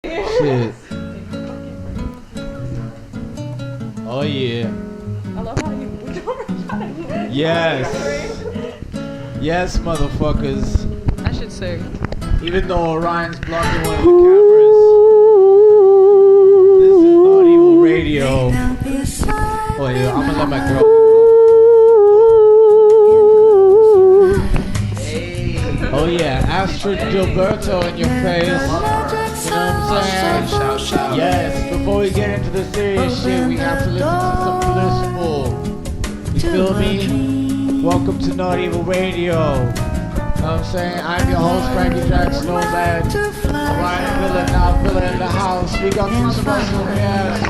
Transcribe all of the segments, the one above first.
Shit. Oh yeah. I love how you. Yes. Yes, motherfuckers. I should say. Even though Orion's blocking one of the cameras, this is not evil radio. Oh yeah, I'm gonna let my girl. Oh yeah, Astrid Gilberto in your face. You know what I'm saying? Shout. Yes, before we get into the serious shit, we have to listen to some blissful. You feel me? Welcome to Not Evil Radio. You know what I'm saying? I'm your host, Frankie Jax No Mad. Orian Villa, Nile Villa in the house. We got some special guests.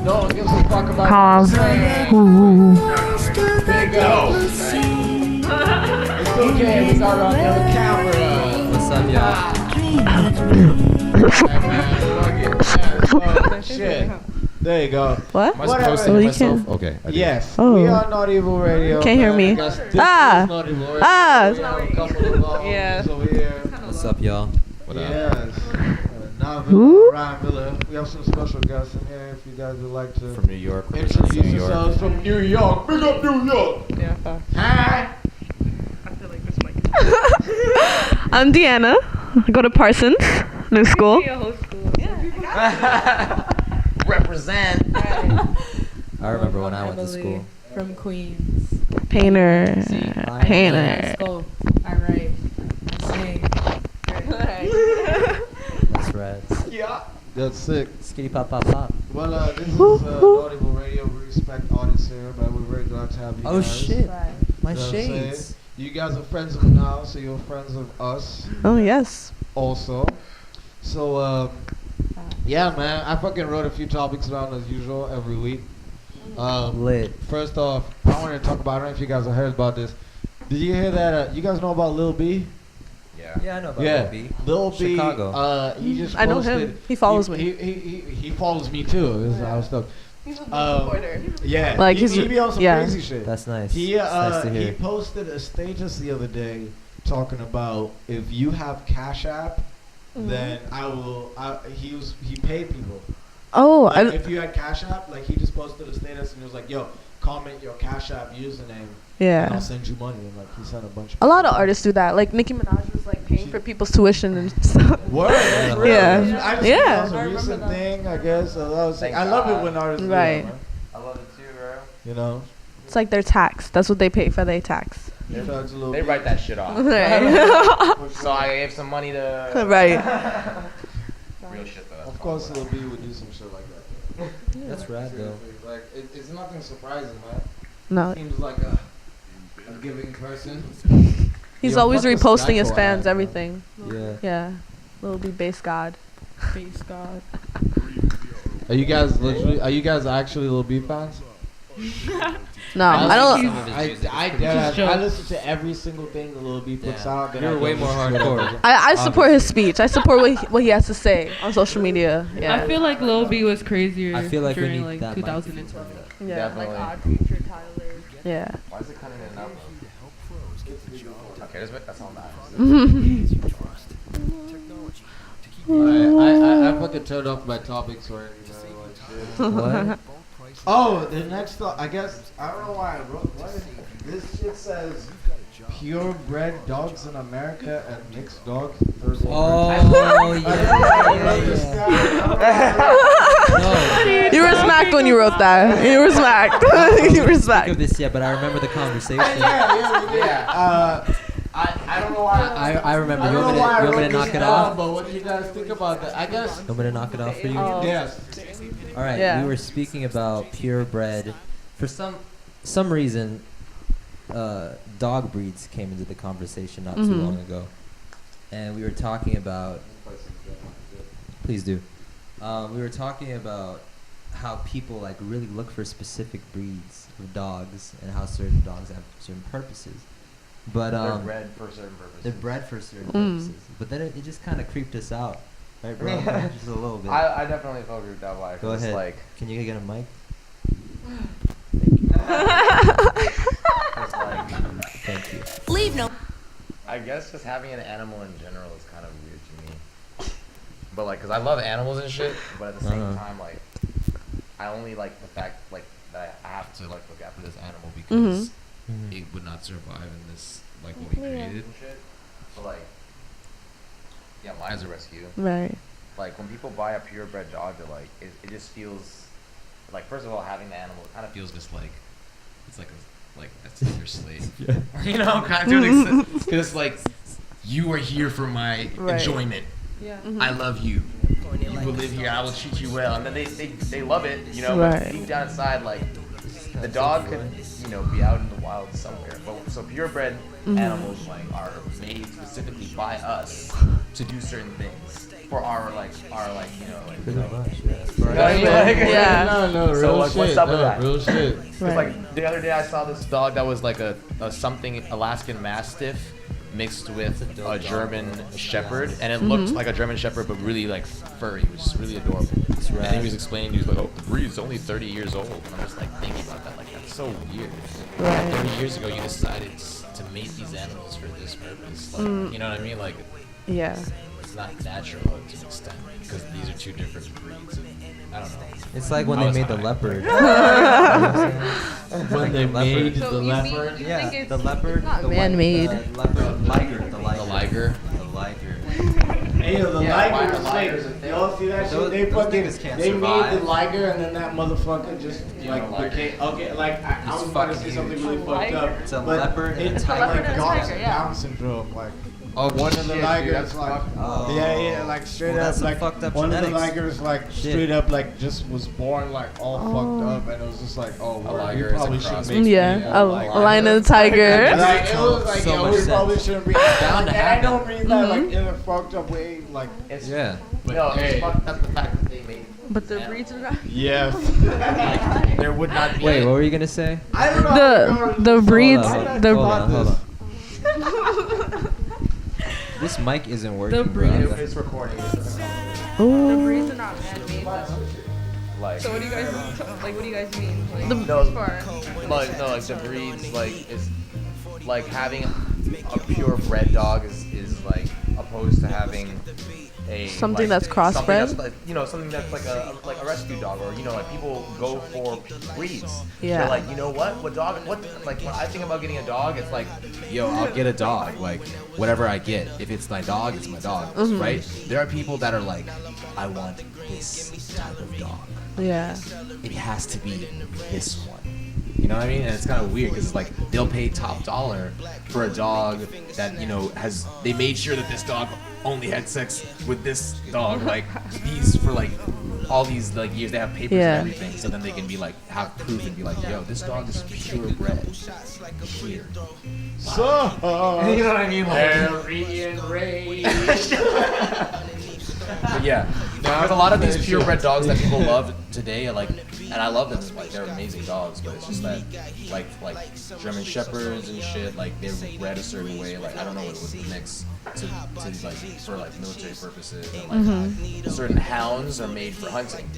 No one gives a fuck about what I'm saying. Big up. It's okay, we got it on the other camera. What's up, y'all? Shit. There you go. What? Am I supposed to hear myself? Okay. I did. Yes. Oh. We are Not Evil Radio. Can't hear me. This Ah. is Not Evil Radio. Ah. We have a couple of Yeah. over here. What's up, y'all? What up? Yes. Nile Villa, Orian Villa. We have some special guests in here if you guys would like to From New York. introduce New York. yourselves from New York. Big up New York. Yeah, fuck. Hi. I feel like this mic. I'm Deanna. I go to Parsons, new school. Represent. I remember when I went to school. From Queens. Painter. Let's Painter. go. I write. I sing. That's right. Yeah. That's sick. Skitty pop pop pop. Well, this is Not Evil Radio. We respect audience here, but we're very glad to have you Oh guys. shit. Right. My You know what I'm shades. saying? You guys are friends of now, so you're friends of us Oh, yes. also. So, yeah, man, I fucking wrote a few topics down as usual every week. Lit. First off, I wanted to talk about, I don't know if you guys have heard about this. Did you hear that? You guys know about Lil B? Yeah, I know about Yeah, Lil B. Lil B. Chicago. He just I know posted- him. He follows me. He follows me too. I was stoked. He's a supporter. Yeah, Like, he he's- be on some yeah. crazy shit. That's nice. He It's nice to he hear. posted a status the other day talking about if you have Cash App, then he paid people. Oh, Like, if you had Cash App, like he just posted a status and he was like, "Yo, comment your Cash App username, and yeah. I'll send you money." And like he sent a bunch. A lot of artists do that. Like Nicki Minaj was like paying for people's tuition and stuff. Word. Yeah. I just Yeah. That was a recent thing, I guess. So that was I love it when artists do that, Right. man. I love it too, bro. You know. It's like their tax. That's what they pay for their tax. He charged a little They bit. write that shit off. Right. So I gave some money to Right. real shit though. Of course, Lil B would do some shit like that. That's rad though. Like it's nothing surprising, man. No. Seems like a giving person. He's Yo, always fuck this reposting his Geico fans, ad, bro. everything. Yeah. Yeah. Lil B base god. Face God. Are you guys actually Lil B fans? No, I don't. I listen to every single thing that Lil B puts Damn. out. then You're I way go more listen to hardcore. whatever. I support his speech. I support what he has to say on social media. Yeah. I feel like Lil B was crazier I feel like we during need like that mic. 2012. Yeah. Definitely. Like Odd Future, Tyler. Yeah. Why is it cutting in and out? Okay, that's all that. I fucking turned off my topics already. What? Oh, the next I guess I don't know why I wrote this shit says purebred dogs in America and mixed dogs in third world countries. Oh yeah. You were smacked when you wrote that. You were smacked. You were Think smacked. of this yet, but I remember the conversation. Yeah. I don't know why. I remember. I You don't want know why I me wrote to knock this it down, off? but what do you guys think about that? I guess. You want me to knock it off for you? Oh. Yes. All right, Yeah. we were speaking about purebred. For some reason, dog breeds came into the conversation not too Mhm. long ago, and we were talking about. Please do. We were talking about how people like really look for specific breeds of dogs and how certain dogs have certain purposes. But They're bred for certain purposes. they're bred for certain Mm. purposes. But then it just kind of creeped us out, right, bro? Just a little bit. I definitely felt with that way. Go ahead. Like, Can you get a mic? it's like, Thank you. Leave no. I guess just having an animal in general is kind of weird to me. but like, cause I love animals and shit, but at the same time, like, I only like the fact like that I have to like look after this animal because it would not survive in this like what we created and shit. So like, yeah, mine's a rescue. Right. Like when people buy a purebred dog, they're like, it just feels like, first of all, having the animal, it kind of feels just like it's like that's your slave. You know, kind of because it's like you are here for my enjoyment. Yeah. I love you. You will live here. I will treat you well. And then they love it, you know. But deep down inside, like the dog could, you know, be out in the wild somewhere. But so purebred animals like are made specifically by us to do certain things for our you know. No, So real like, shit. what's up with No, that? real shit. It's like the other day I saw this dog that was like a something Alaskan Mastiff mixed with a German Shepherd, and it looked like a German Shepherd but really like furry, which is really adorable. And he was explaining, he was like, "Oh, the breed's only 30 years old," and I'm just like thinking about that, like that's so weird. Right. 30 years ago, you decided to mate these animals for this purpose, like, you know what I mean? Like, Yeah. it's not natural to an extent because these are two different breeds. I don't know. It's like when I they was made the high. leopard. When they made So the you leopard. think Yeah, it's the leopard. not the man-made. The leopard, liger, the The liger. liger. The liger. Hey, the Yeah, why liger are is ligers a like, thing? y'all see that Those- shit? They those fucking, niggas can't they survive. made the liger and then that motherfucker just You like know, liger. became, okay, like I was about to say fucking something huge. really fucked up. It's a but leopard and a it's tiger. like Leopard and a Down, tiger, yeah. Down syndrome, like. Oh, One of the shit, ligers dude, that's like, fucked. Oh. yeah, like straight Well, up, that's some like fucked up one of the genetics. ligers like Shit. straight up like just was born like all fucked up, and it was just like, oh, A word, liger we is a probably cross should make Yeah. A liger. lion and a tiger. Like, it was like, So yo, much we sense. probably shouldn't read Bound to and I happen. don't mean that like in a fucked up way, like It's, Yeah. no, hey. it's fucked up the fact that they made. But the breeds are not. yes. Like, there would not be. Wait, what were you gonna say? I don't know. The breeds. Hold on, The hold on, hold on. This mic isn't working, The breed. bro. It's recording. It doesn't come. The breeds are not man-made though. Like, So what do you guys like? What do you guys mean? Like, no, as far like the breeds like is like having a purebred dog is like opposed to having a Something like, that's crossbred? something that's like, you know, something that's like a rescue dog, or you know, like people go for breeds. Yeah. They're like, you know what dog, like when I think about getting a dog, it's like, yo, I'll get a dog, like whatever I get. If it's my dog, it's my dog, right? There are people that are like, I want this type of dog. Yeah. It has to be this one. You know what I mean? And it's kind of weird because it's like they'll pay top dollar for a dog that, you know, they made sure that this dog only had sex with this dog, like these for like all these like years. They have papers Yeah. and everything, so then they can be like have proof and be like, yo, this dog is purebred here. So, You know what I mean? Like, Orian Ray. but yeah, there's a lot of these purebred dogs that people love today, like, and I love them. Like, they're amazing dogs, but it's just that, like German Shepherds and shit, like they're bred a certain way. Like, I don't know what it would mix to like for like military purposes, and like certain hounds are made for hunting.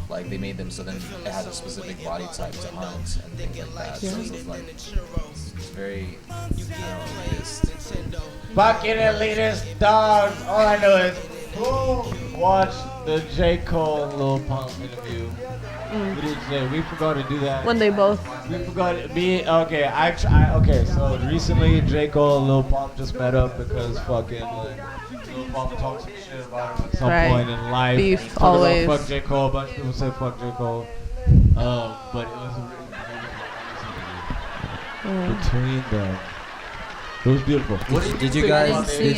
Like they made them so then it has a specific body type to hunt and things like that. So it's just like it's very, I don't know, elitist. Fucking elitist dogs. All I know is who watched the J. Cole and Lil Pump interview. We did say we forgot to do that. When they both. We forgot okay. Okay. So recently, J. Cole and Lil Pump just met up because fucking like, Lil Pump talked some shit about him at some Right. point in life. Beef, Talked about always. Fuck J. Cole. A bunch of people said fuck J. Cole. But it was a really between them. It was beautiful. Did you guys see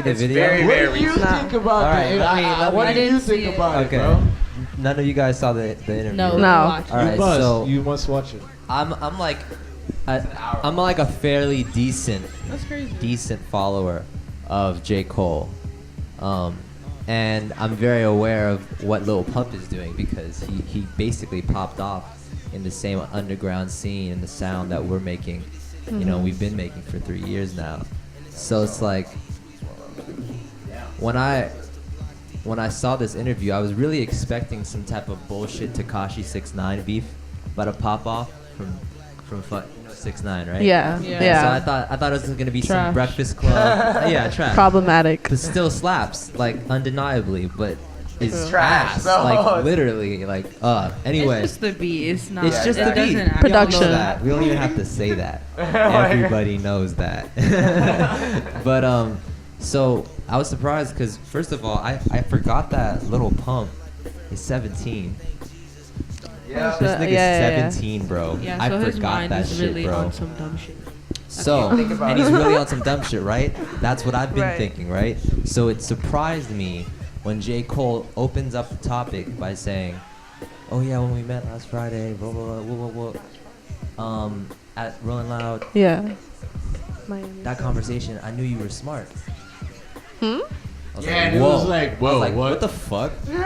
the It's video? very, What very do you Nah. think about Alright, it? let me- What I do you didn't think see it. about Okay. it, bro? None of you guys saw the interview. No. No. All right, You must. so You must watch it. I'm like a fairly That's crazy. decent follower of J. Cole, and I'm very aware of what Lil Pump is doing because he basically popped off in the same underground scene and the sound that we're making. You know, we've been making for 3 years now. So it's like when I saw this interview, I was really expecting some type of bullshit Tekashi 6ix9ine beef about to pop off from 6ix9ine, right? Yeah. Yeah. So I thought it was gonna be some Trash. Breakfast Club. Yeah, trash. Problematic. But still slaps, like undeniably. But it's trash, ass, no. like literally, like Anyway, It's just the beat. It's not. it's just it the beat. doesn't We all know Production. that. We don't even have to say that. Everybody knows that. But so I was surprised because first of all, I forgot that Lil Pump is 17. Yeah. This nigga's Yeah. 17, bro. Yeah, I so his forgot mind that is shit, really bro. on some dumb shit. So, Think about and he's it. really on some dumb shit, right? That's what I've been Right. thinking, right? So it surprised me when J. Cole opens up the topic by saying, "Oh yeah, when we met last Friday, blah blah blah blah blah, at Rolling Loud, Yeah. that conversation, I knew you were smart." Hmm? I was Yeah, like, and it whoa. was like, I was whoa, like, what? what the fuck? Yeah,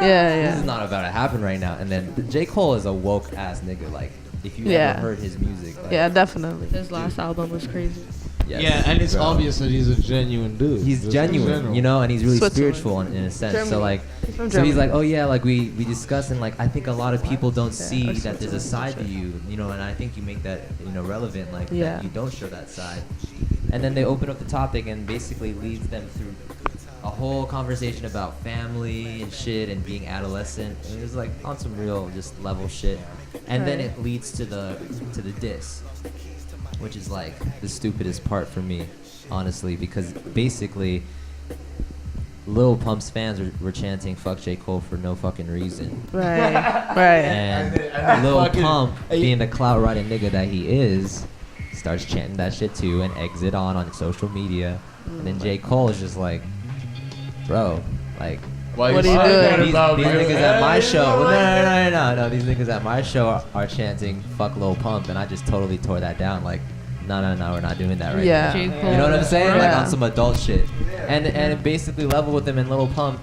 This is yeah. not about to happen right now. And then J. Cole is a woke ass nigga. Like, if you Yeah. ever heard his music, like, Yeah, definitely. His last album was crazy. yes, Yeah, and it's bro. obvious that he's a genuine dude. He's just in genuine, general. you know, and he's really Switzerland. spiritual in a sense. Germany. So like, He's from so he's Germany. like, oh yeah, like we discussed, and like I think a lot of people don't see or that there's a Switzerland, side to you know, and I think you make that relevant, like Yeah. that you don't show that side. And then they open up the topic and basically leads them through a whole conversation about family and shit and being adolescent. And it was like on some real just level shit. And then Right. it leads to the diss, which is like the stupidest part for me, honestly, because basically Lil Pump's fans were chanting "fuck J. Cole" for no fucking reason, Right. Right. and Lil fucking- Pump, Hey. being the clout riding nigga that he is, starts chanting that shit too and exit on social media, and then J. Cole is just like, bro, like. Why What you are you saying doing? that These about me? niggas at my Hey, show. you know, No. These niggas at my show are chanting "fuck Lil Pump," and I just totally tore that down. Like, no, we're not doing that right Yeah. now. J. Cole. You know what I'm saying? Like Yeah. on some adult shit. And it basically level with him and Lil Pump.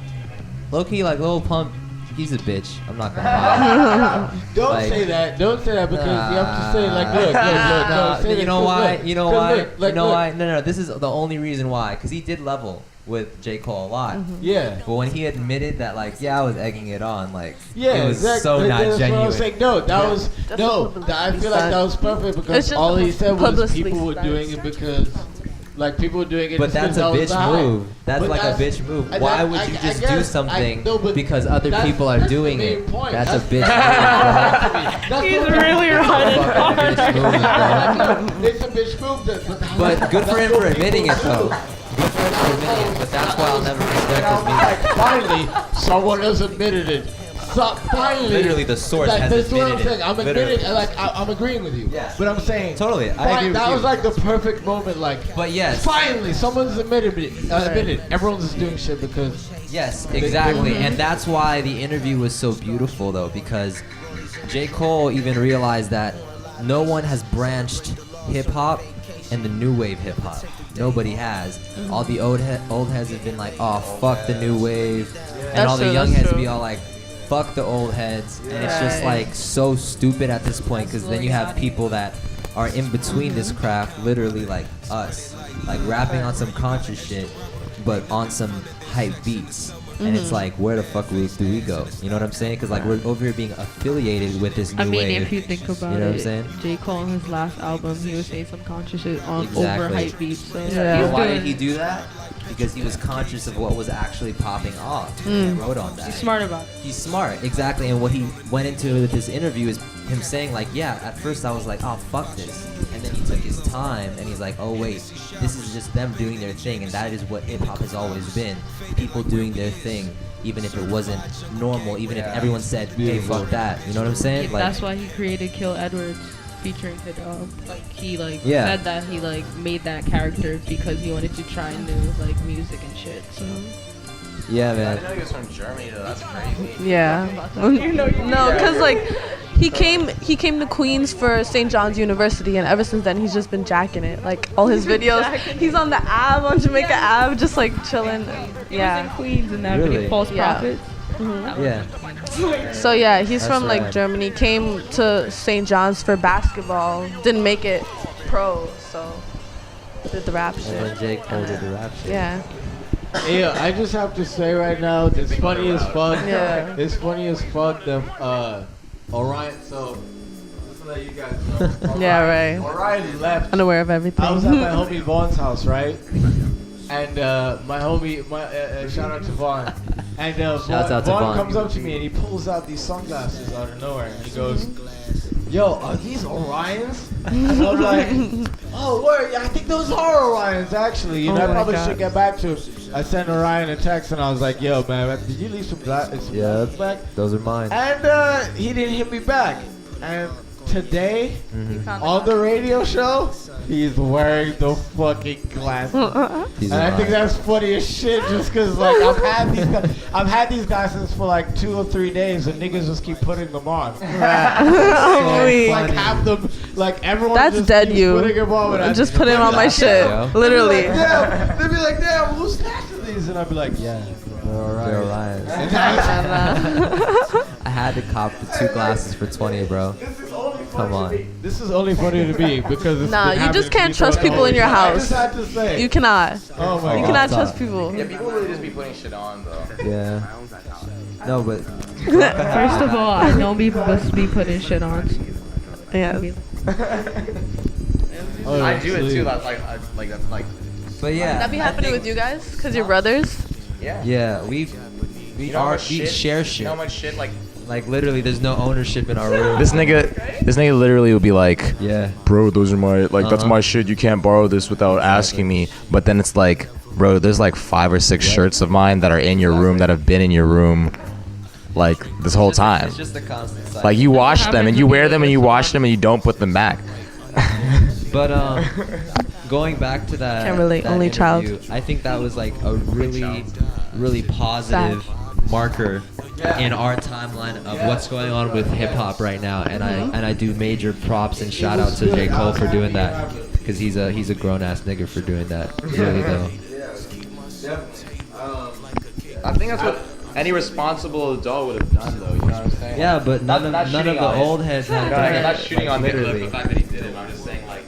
Low key, like Lil Pump, he's a bitch. I'm not gonna lie. Don't Like- say that. Don't say that because you have to say like, look. Nah, Say you this, know 'cause why? look, You know 'cause why? look, like, You know look. why? No. This is the only reason why. Cause he did level with J. Cole a lot. Yeah. But when he admitted that, like, yeah, I was egging it on, like, Yeah, it was exactly. so not That's what I genuine. was saying. No, that was Just no. a publicity I feel like stunt. that was perfect It's because just all a he said was publicity people were stunt. doing it because, like, people were doing it. But just that's a 'cause that was bitch the hype. move. That's But like a that's- bitch move. I- Why that- would I- you I just guess- do something no, but because other that's- people are that's the doing main it? point. That's a bitch move, That's He's what- really riding hard. bro. Bitch move, bro. It's a bitch move. But good for that's him what for people admitting it, do. though. Good for him for admitting it. But that's why I'll never respect his music. Finally, someone has admitted it. So, finally, Literally, the source has that's what I'm admitted it. saying. I'm Literally. admitting, like I'm agreeing with you. Yeah. But I'm saying, Totally, I fine, agree with that you. was like the perfect moment. Like, But yes, finally, someone's admitted it. Admitted. Everyone's just doing shit because yes, exactly. And that's why the interview was so beautiful, though, because J. Cole even realized that no one has branched hip hop and the new wave hip hop. Nobody has. All the old heads have been like, oh, fuck the new wave. And That's all the true, young that's heads true. be all like, fuck the old heads. And it's just Right. like so stupid at this point because then you have people that are in between this craft, literally like us, like rapping on some conscious shit, but on some hype beats. And it's like, where the fuck do we go? You know what I'm saying? Because like we're over here being affiliated with this new I mean, wave. if you think about You know what I'm it, saying? J. Cole on his last album, he was saying some conscious shit on Exactly. over hype beats. So Yeah. And he's why doing, did he do that? Because he was conscious of what was actually popping off. And wrote on that. He's smart about it. He's smart, exactly. And what he went into with this interview is him saying like, yeah, at first I was like, oh, fuck this. And then he took his time and he's like, oh, wait, this is just them doing their thing. And that is what hip hop has always been. People doing their thing, even if it wasn't normal, even if everyone said, hey, fuck that. You know what I'm saying? Like, That's why he created Kill Edwards featuring the dog. Like he Yeah. said that he like made that character because he wanted to try new like music and shit. So yeah, I man. didn't know he was from Germany though. That's crazy. Yeah. No, because like he came to Queens for St. John's University, and ever since then he's just been jacking it. Like all his videos, he's on the Ave, on Jamaica Ave, just like chilling. he was in Yeah. Queens and that Really? video False Yeah. Prophets. Yeah. So yeah, he's That's from like rad. Germany. Came to St. John's for basketball. Didn't make it pro, so did the rap And then shit. J. Cole did the rap shit. Yeah. Yeah, I just have to say right now, it's funny as fuck. Yeah. It's funny as fuck. Them Orion. So to let you guys know. Yeah, right. Orion left. Unaware of everything. I was at my homie Vaughn's house, right? And my homie, shout out to Vaughn. And Vaughn comes up to me and he pulls out these sunglasses out of nowhere. And he goes, yo, are these Orions? And I'm like, oh, word, I think those are Orions, actually. You know, I probably should get back to him. I sent Orion a text and I was like, yo, man, did you leave some glasses back? Those are mine. And he didn't hit me back. And today, on the radio show, he's wearing the fucking glasses. And I think that's funny as shit just because, like, I've had these glasses for like 2 or 3 days and niggas just keep putting them on. Like, half them, like, everyone That's just dead keeps you. putting them on. And Just put it on my shit. Literally. They'd be like, damn, who's snatching these? And I'd be like, yeah, they're Orion. I had to cop the 2 glasses for 20, bro. Come on. This is only funny to me because it's Nah, you just can't trust people in your house. I just had to say. You cannot. Oh my You God. cannot trust people. Yeah, people really just be putting shit on though. Yeah. No, but First of all, I know people must be putting shit on. Yeah. I do it too. That's like. but yeah. That be happening with you guys? Because you're brothers? Yeah. Yeah, we You know how much we shit? share shit. You know how much shit like. Like literally, there's no ownership in our room. This nigga literally would be like, Yeah. bro, those are my that's my shit. You can't borrow this without asking me. But then it's like, bro, there's like 5 or 6 shirts of mine that are in your room that have been in your room, like this whole time. It's just a constant cycle. Like you wash them and you wear them and you wash them and you don't put them back. But going back to that, Can't relate, that only child. interview, I think that was like a really positive marker in our timeline of what's going on with hip hop right now, and I do major props and shout out to J. Cole for doing that, because he's a grown ass nigga for doing that. Really though. I think that's what any responsible adult would have done, though. You know what I'm saying? Yeah, but none of the old heads had done I'm it. not shooting on literally. the fact that he did it. I'm just saying, like,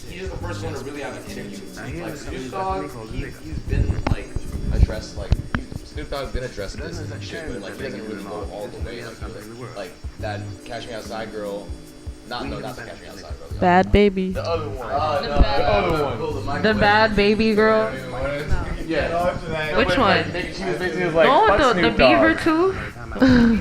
he's just the first one to really have an interview. Like, Snoop Dogg, he's been, like, addressed, like, Snoop Dogg's been addressed this and shit, but, like, he doesn't really go all the way. Like that Catch Me Outside girl. Not the Catch Me Outside girl. Bad baby. The other one. The other one. The bad baby girl. Yeah. Which one? She was basically like, Oh, fuck the Snoop beaver Dogg. too.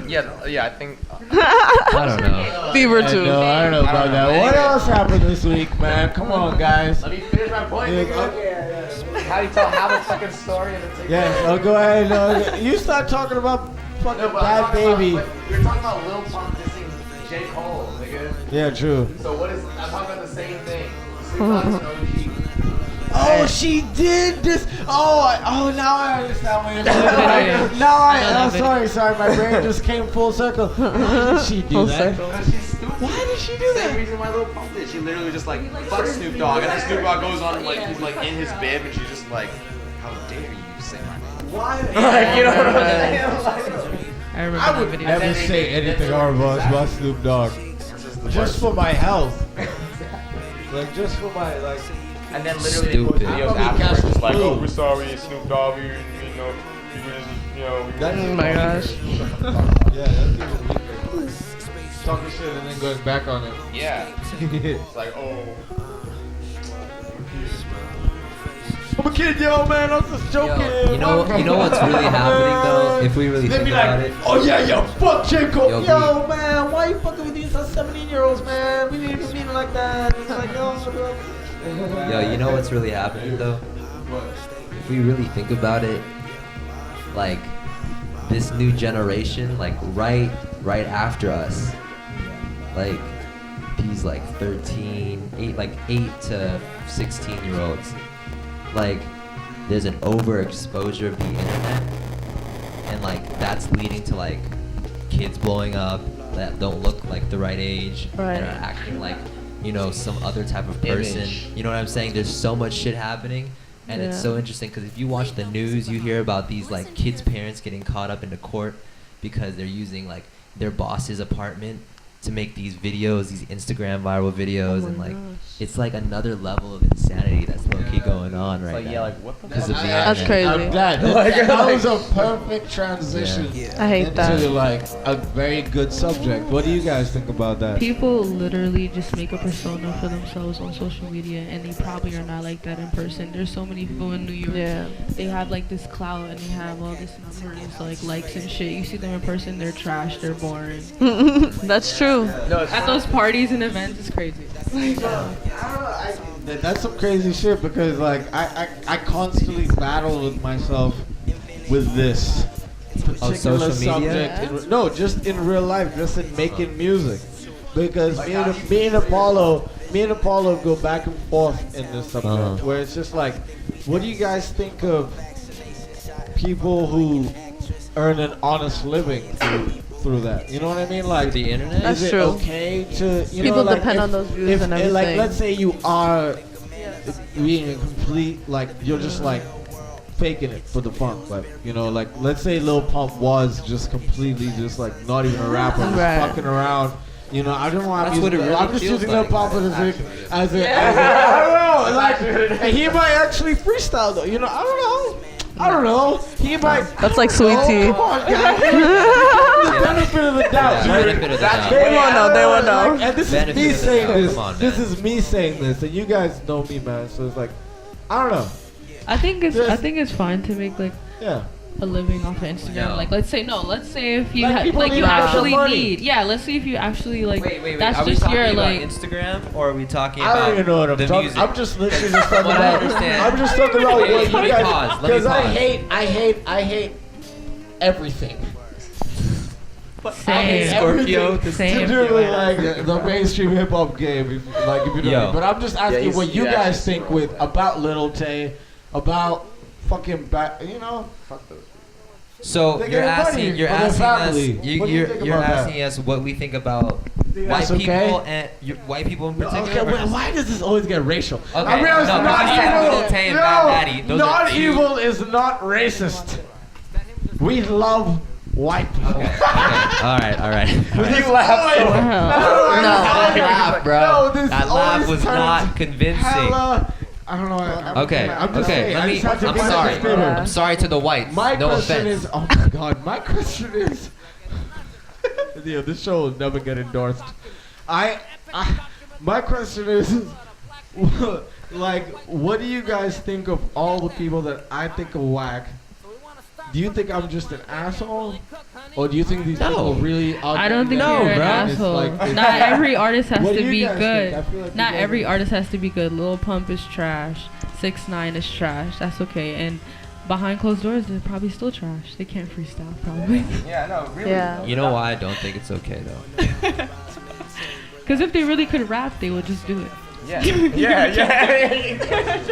Yeah, I think. I don't know. Beaver too. No, I don't know about that. What else happened this week, man? Come on, guys. Let me finish my point. How do you tell half a fucking story and it's Yes, go ahead. You start talking about fucking Bad Baby. You're talking about Lil Pump dissing J. Cole, nigga. Yeah, true. So what is? I'm talking about the same thing. Snoop Dogg's OG. Oh, she did this. Oh, now I understand what you're saying. Sorry. My brain just came full circle. Why did she do that? She's stupid. Why did she do that? Same reason why Lil Pump did. She literally just like fuck Snoop Dogg, and then Snoop Dogg goes on and like he's like in his bib, and she's just like, how dare you say my name? Why? Like, you know what I'm saying? I remember I that would video. never say anything horrible about Snoop Dogg. Just for my health. Like, just for my, like... And then literally Stupid. videos afterwards, just like, oh, we're sorry, Snoop Dogg, we That's Oh my gosh. Yeah, that's even talking shit and then going back on it. yeah. It's like, oh. I'm a kid, yo, man. I'm just joking. You know what's really happening though? If we really They'd think be about like, it. oh yeah, fuck J. Cole. Yo, Yo, man, why you fucking with these 17-year-olds, man? We need to mean like that. It's like, yo, bro. Yo, you know what's really happening though? If we really think about it, like this new generation, like right after us, like these like 8 to 16-year-olds, like there's an overexposure of the internet, and like that's leading to like kids blowing up that don't look like the right age Right. and are acting like, you know, some other type of person. Image. You know what I'm saying? There's so much shit happening, and it's Yeah. so interesting because if you watch the news, you hear about these like kids' parents getting caught up into court because they're using like their boss's apartment to make these videos, these Instagram viral videos, Oh and my like gosh. it's like another level of insanity that's low key going on right Like, now. yeah, like, what the because of the That's internet. crazy. I'm glad. That was a perfect transition I hate into that. like a very good subject. What do you guys think about that? People literally just make a persona for themselves on social media, and they probably are not like that in person. There's so many people in New York. Yeah. They have like this clout and they have all this numbers, like likes and shit. You see them in person, they're trash, they're boring. That's true. At those parties and events, it's crazy. That's some crazy shit because like I constantly battle with myself with this particular social media? subject. No, just in real life, just in making music. Because me and Apollo go back and forth in this subject where it's just like, what do you guys think of people who earn an honest living through that? You know what I mean? Like The internet? That's is it true. okay to People depend on those views and like everything. let's say you are being a complete like you're just like faking it for the funk, like like let's say Lil Pump was just completely just like not even a rapper, just Right. fucking around. I don't know why That's what it really I'm just feels using Lil like. Pump as a I don't know, like, and he might actually freestyle though. I don't know. He might. That's like sweet tea. Come on, guys. The benefit of the doubt. Yeah, benefit of the doubt. They won't know. They won't know. And this Benefit is me of the saying doubt. this. Come on, This man. is me saying this, and you guys know me, man. So it's like, I don't know. I think it's Just- fine to make like Yeah. a living off of Instagram. No. Like let's say if you Like, people you need actually extra money. need. Yeah, let's see if you actually like. Wait. That's Are we just talking your about like. Instagram, or are we talking I about don't even know what I'm the talking. music? I'm just literally just talking What I about. understand- I'm just talking about Wait, what let you me guys. pause, let me Because pause. I hate everything. Same. Scorpio, To Same. do with like the mainstream hip hop game, if you know what I Yo. mean. But I'm just asking he's- what you yeah, guys he's think smart. about Lil Tay, about fucking fuck those. So They you're get asking, money you're for their asking us, family. What do you think you're about that? asking us what we think about white that's okay? people and white people in particular. Okay, or wait, just- why does this always get racial? Okay, I realize no, not because you said evil. Lil Tay and Bad Daddy. Those are Not two- evil is not racist. We love white people. Okay, all right. You laugh so Wow. That laugh, bro. No, this That laugh always was turns not convincing. Hella, I don't know. Okay, I'm just okay. saying, Let I me. just have to I'm get sorry. this clear. I'm sorry to the whites. My No question offense. is, oh my god, my question is, yeah, this show will never get endorsed. My question is, like, what do you guys think of all the people that I think are whack? Do you think I'm just an asshole, or do you think these No. people really? I don't think No, you're an bro. asshole. It's Not every artist has What do to you be guys good. think? I feel like Not you guys every are- artist has to be good. Lil Pump is trash. 6ix9ine is trash. That's okay. And behind closed doors, they're probably still trash. They can't freestyle, probably. Yeah, no, really. Yeah. You know why I don't think it's okay though? Because if they really could rap, they would just do it. Yeah.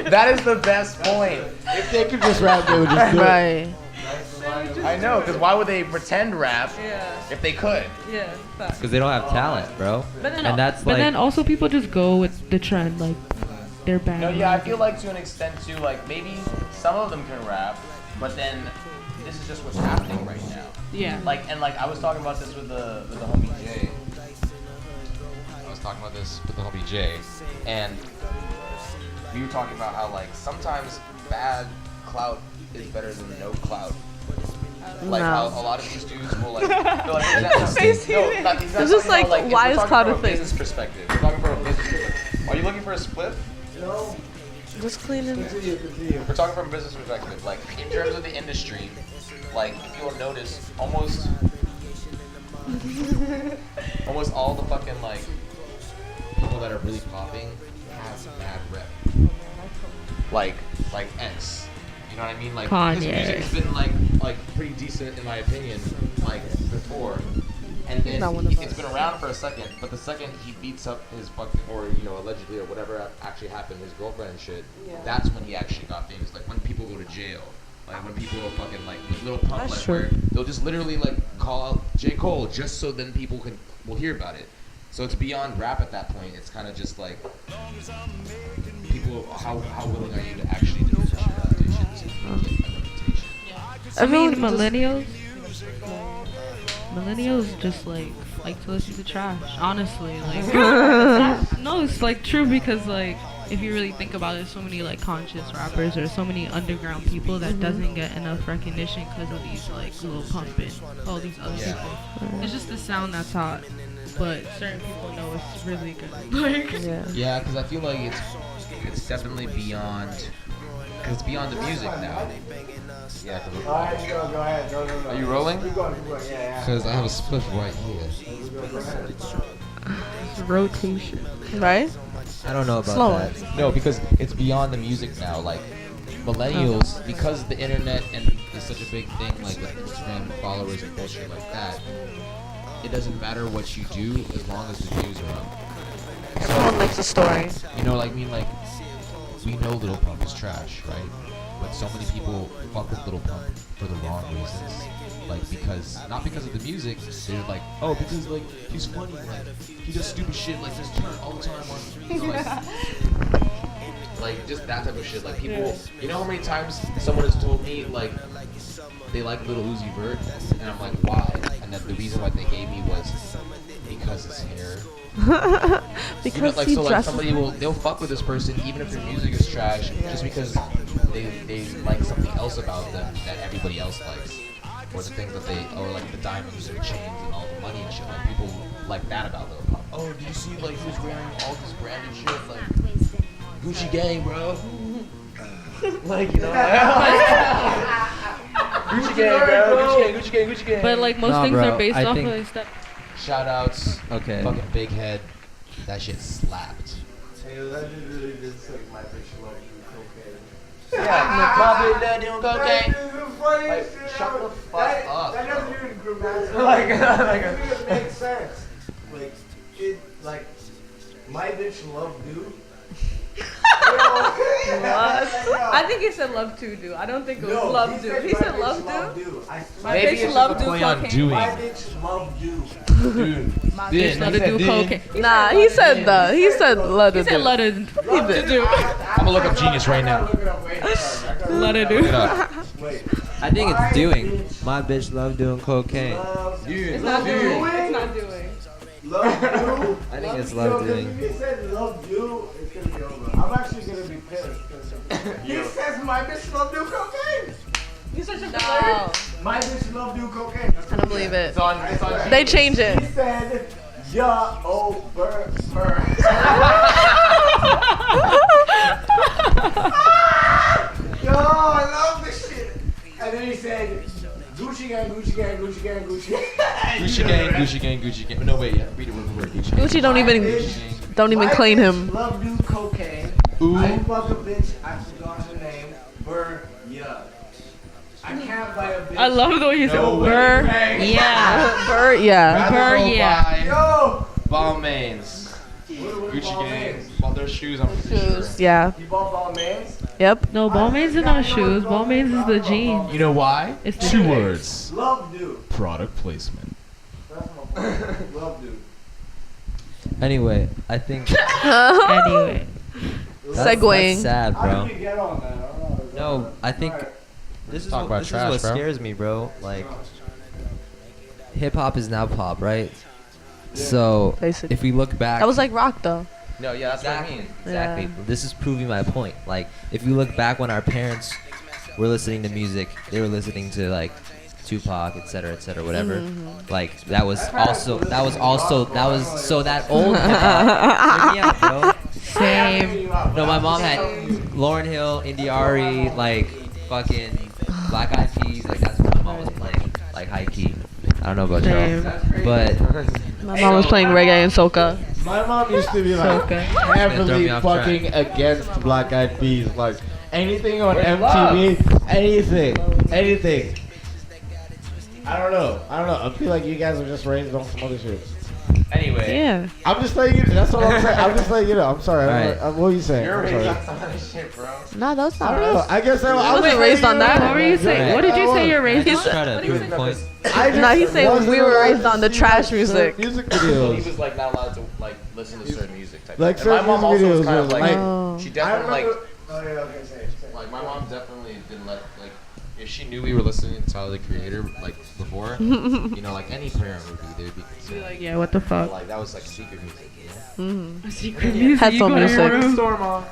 That is the best point. If they could just rap, they would just do it. Right. I know, because why would they pretend rap if they could? Yeah. Because they don't have talent, bro. And that's But like. then also people just go with the trend, like they're bad. No, yeah, I feel like to an extent too, like maybe some of them can rap, but then this is just what's happening right now. Yeah. Like, and like I was talking about this with the homie Jay. I was talking about this with the homie Jay, and we were talking about how like sometimes bad clout is better than no clout. Like No. how a lot of these dudes will like, they're like, he's not It's just talking like, about, why we're is talking clout from a a thing? business perspective. We're talking from a business perspective. Are you looking for a spliff? Just cleaning. We're talking from a business perspective. Like in terms of the industry, like if you'll notice, almost all the fucking like people that are really popping have bad rep. Like X. You know what I mean? Like his Kanye. music's been like pretty decent in my opinion, like before. And then Not one of it's us. been around for a second, but the second he beats up his fucking, or allegedly or whatever actually happened, his girlfriend and shit, that's when he actually got famous. Like when people go to jail, like when people are fucking like with Lil Pump, That's like true. where they'll just literally like call out J. Cole just so then people will hear about it. So it's beyond rap at that point. It's kind of just like people, how willing are you to actually do this shit? Like a reputation. I mean, Everyone just- millennials. millennials just like to listen to trash. Honestly, like no, it's like true because like if you really think about it, so many like conscious rappers or so many underground people that doesn't get enough recognition because of these like Lil Pump and all these other people. It's just the sound that's hot, but certain people know it's really good. Like Yeah, because I feel like it's definitely beyond. Because it's beyond the music now. Yeah. Alright, go ahead. No. Are you rolling? Keep going. Yeah. Because I have a spliff right here. Rotation, right? I don't know about Slower. that. No, because it's beyond the music now. Like millennials, because the internet and is such a big thing, like with Instagram followers and bullshit like that. It doesn't matter what you do as long as the views are up. Someone likes a story. You know, like, we know Lil Pump is trash, right? But so many people fuck with Lil Pump for the wrong reasons. Like, not because of the music, they're like, oh, because, like, he's funny, like, he does stupid shit, like, just turn all the time on, you know, like, just that type of shit. Like, people, you know how many times someone has told me, like, they like Lil Uzi Vert, and I'm like, why? And then the reason why they gave me was because his hair. Because You know, like, he so like dresses. somebody they'll fuck with this person even if their music is trash just because they like something else about them that everybody else likes, or the things that or like the diamonds and chains and all the money and shit. Like people like that about Lil Pump. Oh, did you see like who's wearing all this branded shit? Like Gucci gang, bro. Like, you know, Gucci gang, bro. Gucci gang. but like most Nah, things bro, are based I off think- of stuff. Shout outs. Okay. Fucking Big Head. That shit slapped. Hey, that literally just like my bitch love you, cocaine. Yeah, my bitch love doing cocaine. That is the funniest Like, shit shut ever. the fuck up, That doesn't bro. even grammatical. Like, it doesn't even make sense. Like, my bitch love dude. I think he said love to do. I don't think it was love do. He said love do. My Maybe bitch it's love just a do play on cocaine. doing. My bitch love dude. Dude. My Did. bitch let He her said do did. cocaine. Nah, he said the. He said let He her said do. let her do. I'm gonna look up Genius right now. Let her Look it do. up. Wait. I think it's doing. My bitch love doing cocaine. It's not doing. It's not doing. Love you. I think it's love doing. If he said love you, it's gonna be over. I'm actually gonna be pissed. He says my bitch love do cocaine. You searching for no. My bitch love do cocaine. I don't believe it. It's on They change He it. said, yeah, oh, burr. Yo, I love this shit. And then he said, Gucci gang, Gucci gang, Gucci gang, Gucci gang. Gucci gang. No, wait, yeah. Read it word for word. Gucci gang. Gucci don't even My claim bitch him. Love do cocaine. Ooh. I fuck a bitch, I forgot her name. Burr, yeah. I can't buy a bitch. I love the way he said No way. burr. Yeah. Burr, yeah. Burr, yeah. Yo! Balmains. What Gucci ball gang. mains? Well, their shoes, I'm pretty Shoes, sure. yeah. You bought ball mains? Yep. No, Balmains are not shoes. Balmains is the jean. You know why? It's the Two jean. words. Love dude. Product placement. That's my point. Love dude. Anyway, I think Anyway. Segueing. That's sad, How bro. did you get on that? I don't know. No, I think this is Talk about this trash, is what bro. scares me, bro. Like, hip hop is now pop, right? So Basically. if we look back, That was like rock though. No, yeah, that's what I mean. Exactly. Yeah. This is proving my point. Like, if you look back when our parents were listening to music, they were listening to like Tupac, etc., whatever. Like that was so that old hip hop. Hear me out, bro. Same. No, my mom had Lauryn Hill, Indiari, like fucking Black Eyed Peas. Like that's what my mom was playing, like high key. I don't know about Same. y'all, but My mom was playing reggae and soca. My mom used to be like Okay. Throw heavily me off fucking against Black Eyed Peas. Like anything on MTV, anything. I don't know. I feel like you guys are just raised on some other shit. Anyway. Yeah. I'm just letting you. That's what I'm saying. I'm just letting you know. I'm sorry. Alright. What are you saying? You're I'm raised sorry. on some other shit, bro. No, that's I not don't know. raised. I guess I wasn't was raised on that. What were you saying? What did you say you're raised just on? try to prove a point. Nah, he's saying we were raised on the trash music. Music He videos. was like not allowed to like listen to certain music type. Like And my certain mom also music was kind of videos, like Oh. she I definitely like remember. Oh yeah. Okay. Say. like my mom definitely didn't let like if she knew we were listening to Tyler the Creator like before, you know, like any parent would be, they would be concerned. Like, yeah, what the fuck? Like that was like secret music. You know? Secret music. Headphone you go to your music. room. Storm on.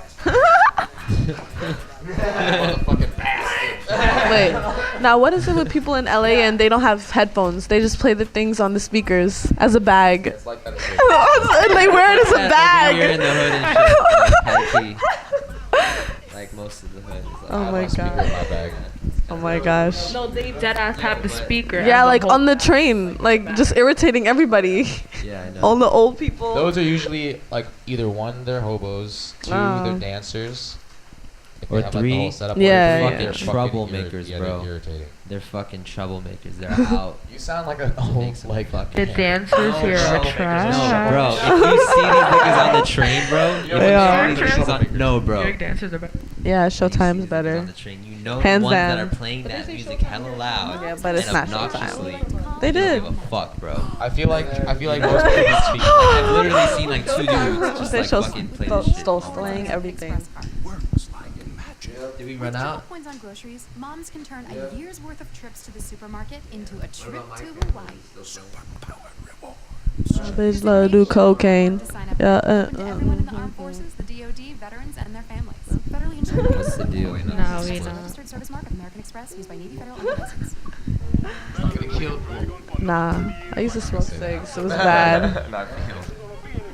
Motherfucking bastard. Wait, now what is it with people in LA and they don't have headphones? They just play the things on the speakers as a bag. It's like that. And they wear it as a You're in bag. the hood and shit. Like most of the hood is like, Oh my Speaker in god. my bag. Oh my gosh. No, they dead ass have the speaker. Yeah, as a like whole- on the train, like just irritating everybody. yeah, I know. All the old people. Those are usually like either one, they're hobos, two, Oh. they're dancers. If Or they have, like, the three, whole setup, Yeah, or yeah. they're Fucking fucking troublemakers, yeah, bro. They're irritating. They're fucking troublemakers. They're out. You sound like an old Makes them like fucking The dancers here are No, trash. bro. If you see these niggas on the train, bro, They are. you see these niggas on, no, bro. Your dancers are better. Yeah, You see these Showtime's niggas better. On the train, you know Hands the ones that down. are playing that music hella loud. Yeah, but it's and not obnoxiously. Showtime. They You did. don't give a fuck, bro. I feel like most people speak. I've literally seen like 2 dudes just They like show fucking play this shit. stole slang, everything. Did we run out? Points on groceries, moms can turn a year's worth of trips to the supermarket into a trip to Hawaii. Bitch love do cocaine. To sign up Yeah, for everyone in the armed forces, the DoD, veterans, and their families. Federally insured. What's the deal? No, we Registered don't. service mark of American Express used by Navy Federal under license. I'm gonna kill. Nah, I used to smoke cigs. It was bad. Not kill.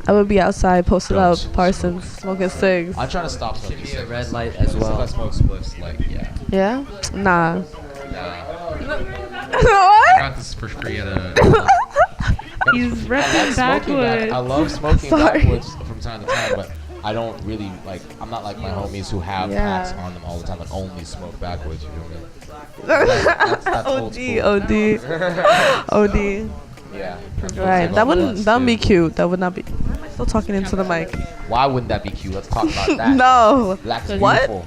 I would be outside, posted Don't up, smoke Parsons, smoking cigs. I'm trying to stop smoking. Give me a cigarettes. red light as If I well. smoke spliffs, like yeah. Yeah? Nah. Nah. What? Got this for free at a. He's I like repping smoking backwoods. I love smoking Sorry. backwoods from time to time, but I don't really like. I'm not like my homies who have Yeah. packs on them all the time and only smoke backwoods. You know what I mean? That's old OD, school. OD, OD. Yeah. Right, that wouldn't be cute. That would not be. Why am I still talking into the mic? Why wouldn't that be cute? Let's talk about that. No. Black is What? beautiful.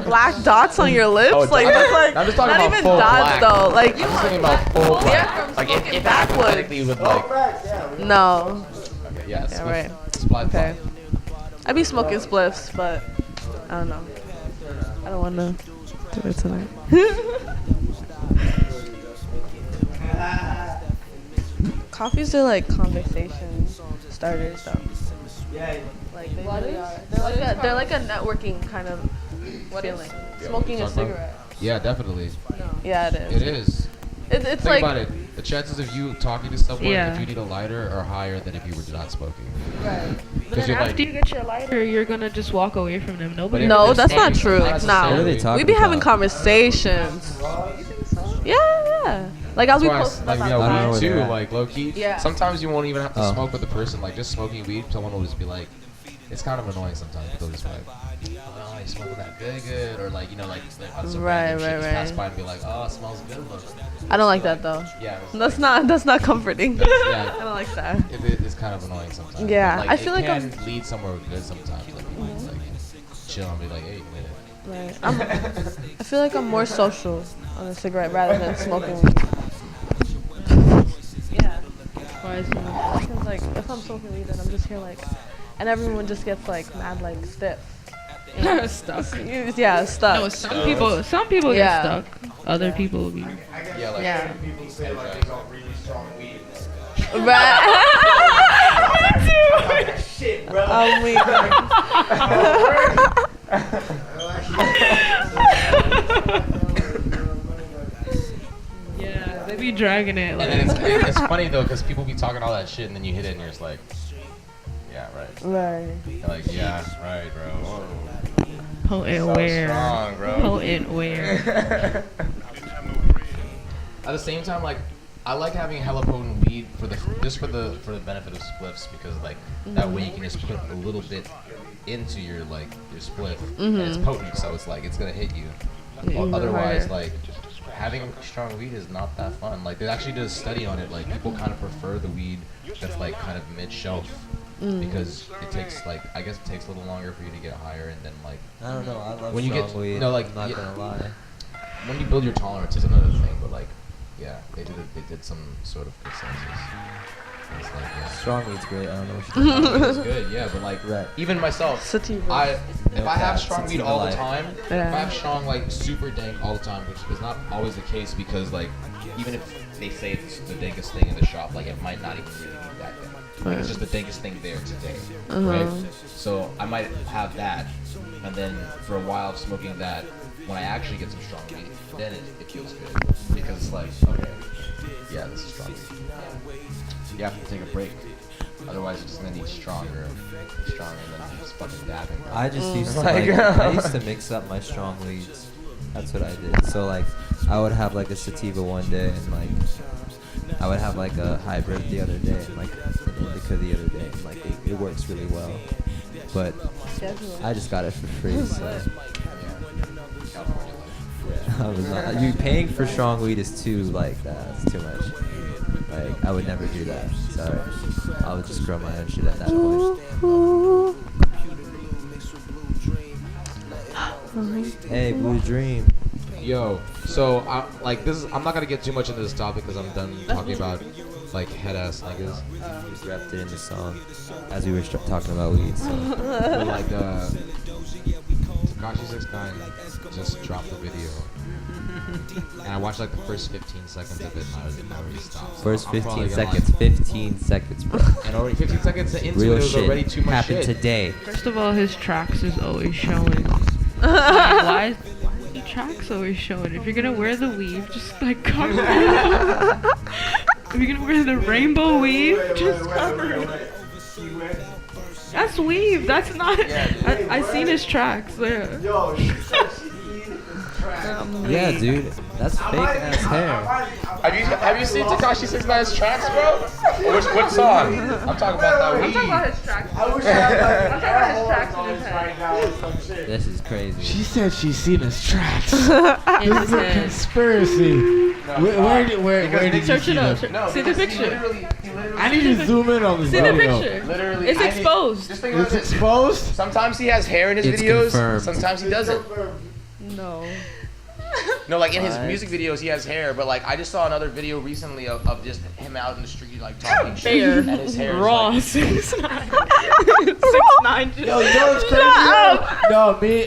Black dots on your lips? Oh, like, dots? that's like, I'm just talking not about even full dots black. though. Like, I'm just thinking about full black. Yeah, from Like smoking if backwoods. hypothetically with like. no. Okay, yeah, Yeah, right. Split Okay. I be smoking spliffs, but I don't know. I don't want to do it tonight. Coffees are like conversation starters, though. Like they really are. They're like a networking kind of feeling. Smoking a Talk about- cigarette. Yeah, definitely. Yeah, it is. It is. It's Think like about it. The chances of you talking to someone Yeah. if you need a lighter are higher than if you were not smoking. right. Because you're After like, you get your lighter, you're gonna just walk away from them. Nobody. if No, they're that's not smoking, true. not Nah. What are they necessarily. talking We be having about? conversations. Yeah, yeah. Like I'll be That's why posting like, up yeah, I don't know outside. where weed they're too, at. like low key. Yeah. Sometimes you won't even have to Oh. smoke with the person. Like just smoking weed, someone will just be like, it's kind of annoying sometimes. But they'll just be like, oh, you smoking that good, or like like some Right, random shit right, just pass right. by and be like, oh, it smells good. Look. I don't like that though. Yeah. it's That's like- not comforting. yeah. I don't like that. It is kind of annoying sometimes. Yeah, But, I feel it like can lead somewhere good sometimes. Like you might like chill and be like, hey, man. Right. I feel like I'm more social on a cigarette rather than smoking weed. Yeah. Why is that? Because like if I'm smoking weed, then I'm just here like, and everyone just gets like mad like stiff. Stuck. Yeah, stuck. No, some people Yeah. get stuck. Other people will be. Yeah, like Yeah. energize. Right. I'm weak. Yeah, they be dragging it. And then it's funny though, because people be talking all that shit, and then you hit it, and you're just like, yeah, right. Right. You're like, yeah, right, bro. Whoa. Potent So wear. strong, bro. Potent wear. At the same time, like, I like having hella potent weed for the benefit of spliffs, because like that way you can just put a little bit into your spliff, and it's potent, so it's like it's gonna hit you. Even Otherwise, harder. like having strong weed is not that fun. Like they actually did a study on it. Like people kind of prefer the weed that's like kind of mid-shelf. Because it takes a little longer for you to get higher, and then like I don't know. I love when you get strong weed. no, like, I'm not yeah. gonna lie. when you build your tolerance is another thing, but like yeah, they did some sort of consensus. Strong weed's great. I don't know. It's good, yeah, but like Right. even myself, Sativa. if I have strong weed Sativa all the life. time, if I have strong like super dank all the time, which is not always the case because like even if they say it's the dankest thing in the shop, like it might not even really be that dank. Like, it's just the dankest thing there today, right? So I might have that, and then for a while of smoking that, when I actually get some strong weed, then it feels good because it's like okay, yeah, this is strong weed. You have to take a break. Otherwise, you're just gonna need stronger, and then just fucking dabbing. I just used to I used to mix up my strong weeds. That's what I did. So like, I would have like a sativa one day, and like, I would have like a hybrid the other day, and like an indica the other day, and like it works really well. But I just got it for free. So. Yeah, I was not, you paying for strong weed is too like that's too much. Like I would never do that. Sorry, I would just grow my own shit at that point. Hey, Blue Dream. Yo, so I'm not gonna get too much into this topic because I'm done talking about like head ass niggas. You repped it in the song as we were talking about weed. So. But like Tekashi 6ix9ine just dropped the video, and I watched like the first 15 seconds of it, and I already stopped. First I'm probably 15 gonna, seconds. 15 seconds, bro. and already 15 seconds into Real it, it was shit already too much happened shit. today. First of all, his tracks is always showing. Why? The tracks always showing. If you're gonna wear the weave, just like cover it up. If you're gonna wear the rainbow weave, just cover it. That's weave. That's not. I seen his tracks there. Yeah, dude, that's fake ass hair. Have you seen Tekashi 6ix9ine's tracks, bro? What song? I'm talking about that weed. his tracks. I'm talking about his tracks in his head. This is crazy. She said she's seen his tracks. In This his is a head. conspiracy. Where did you Search see it up. that? No, See the because he picture. literally I need to zoom in on this See the video. picture. Literally, It's exposed. Just think about It's this. exposed? Sometimes he has hair in his It's videos. confirmed. Sometimes he doesn't. No. No, like in his music videos, he has hair. But like, I just saw another video recently of just him out in the street, like talking shit, Fair. and his hair is Raw. like, 6ix9ine. 6ix9ine. Yo, you know what's crazy? No, me,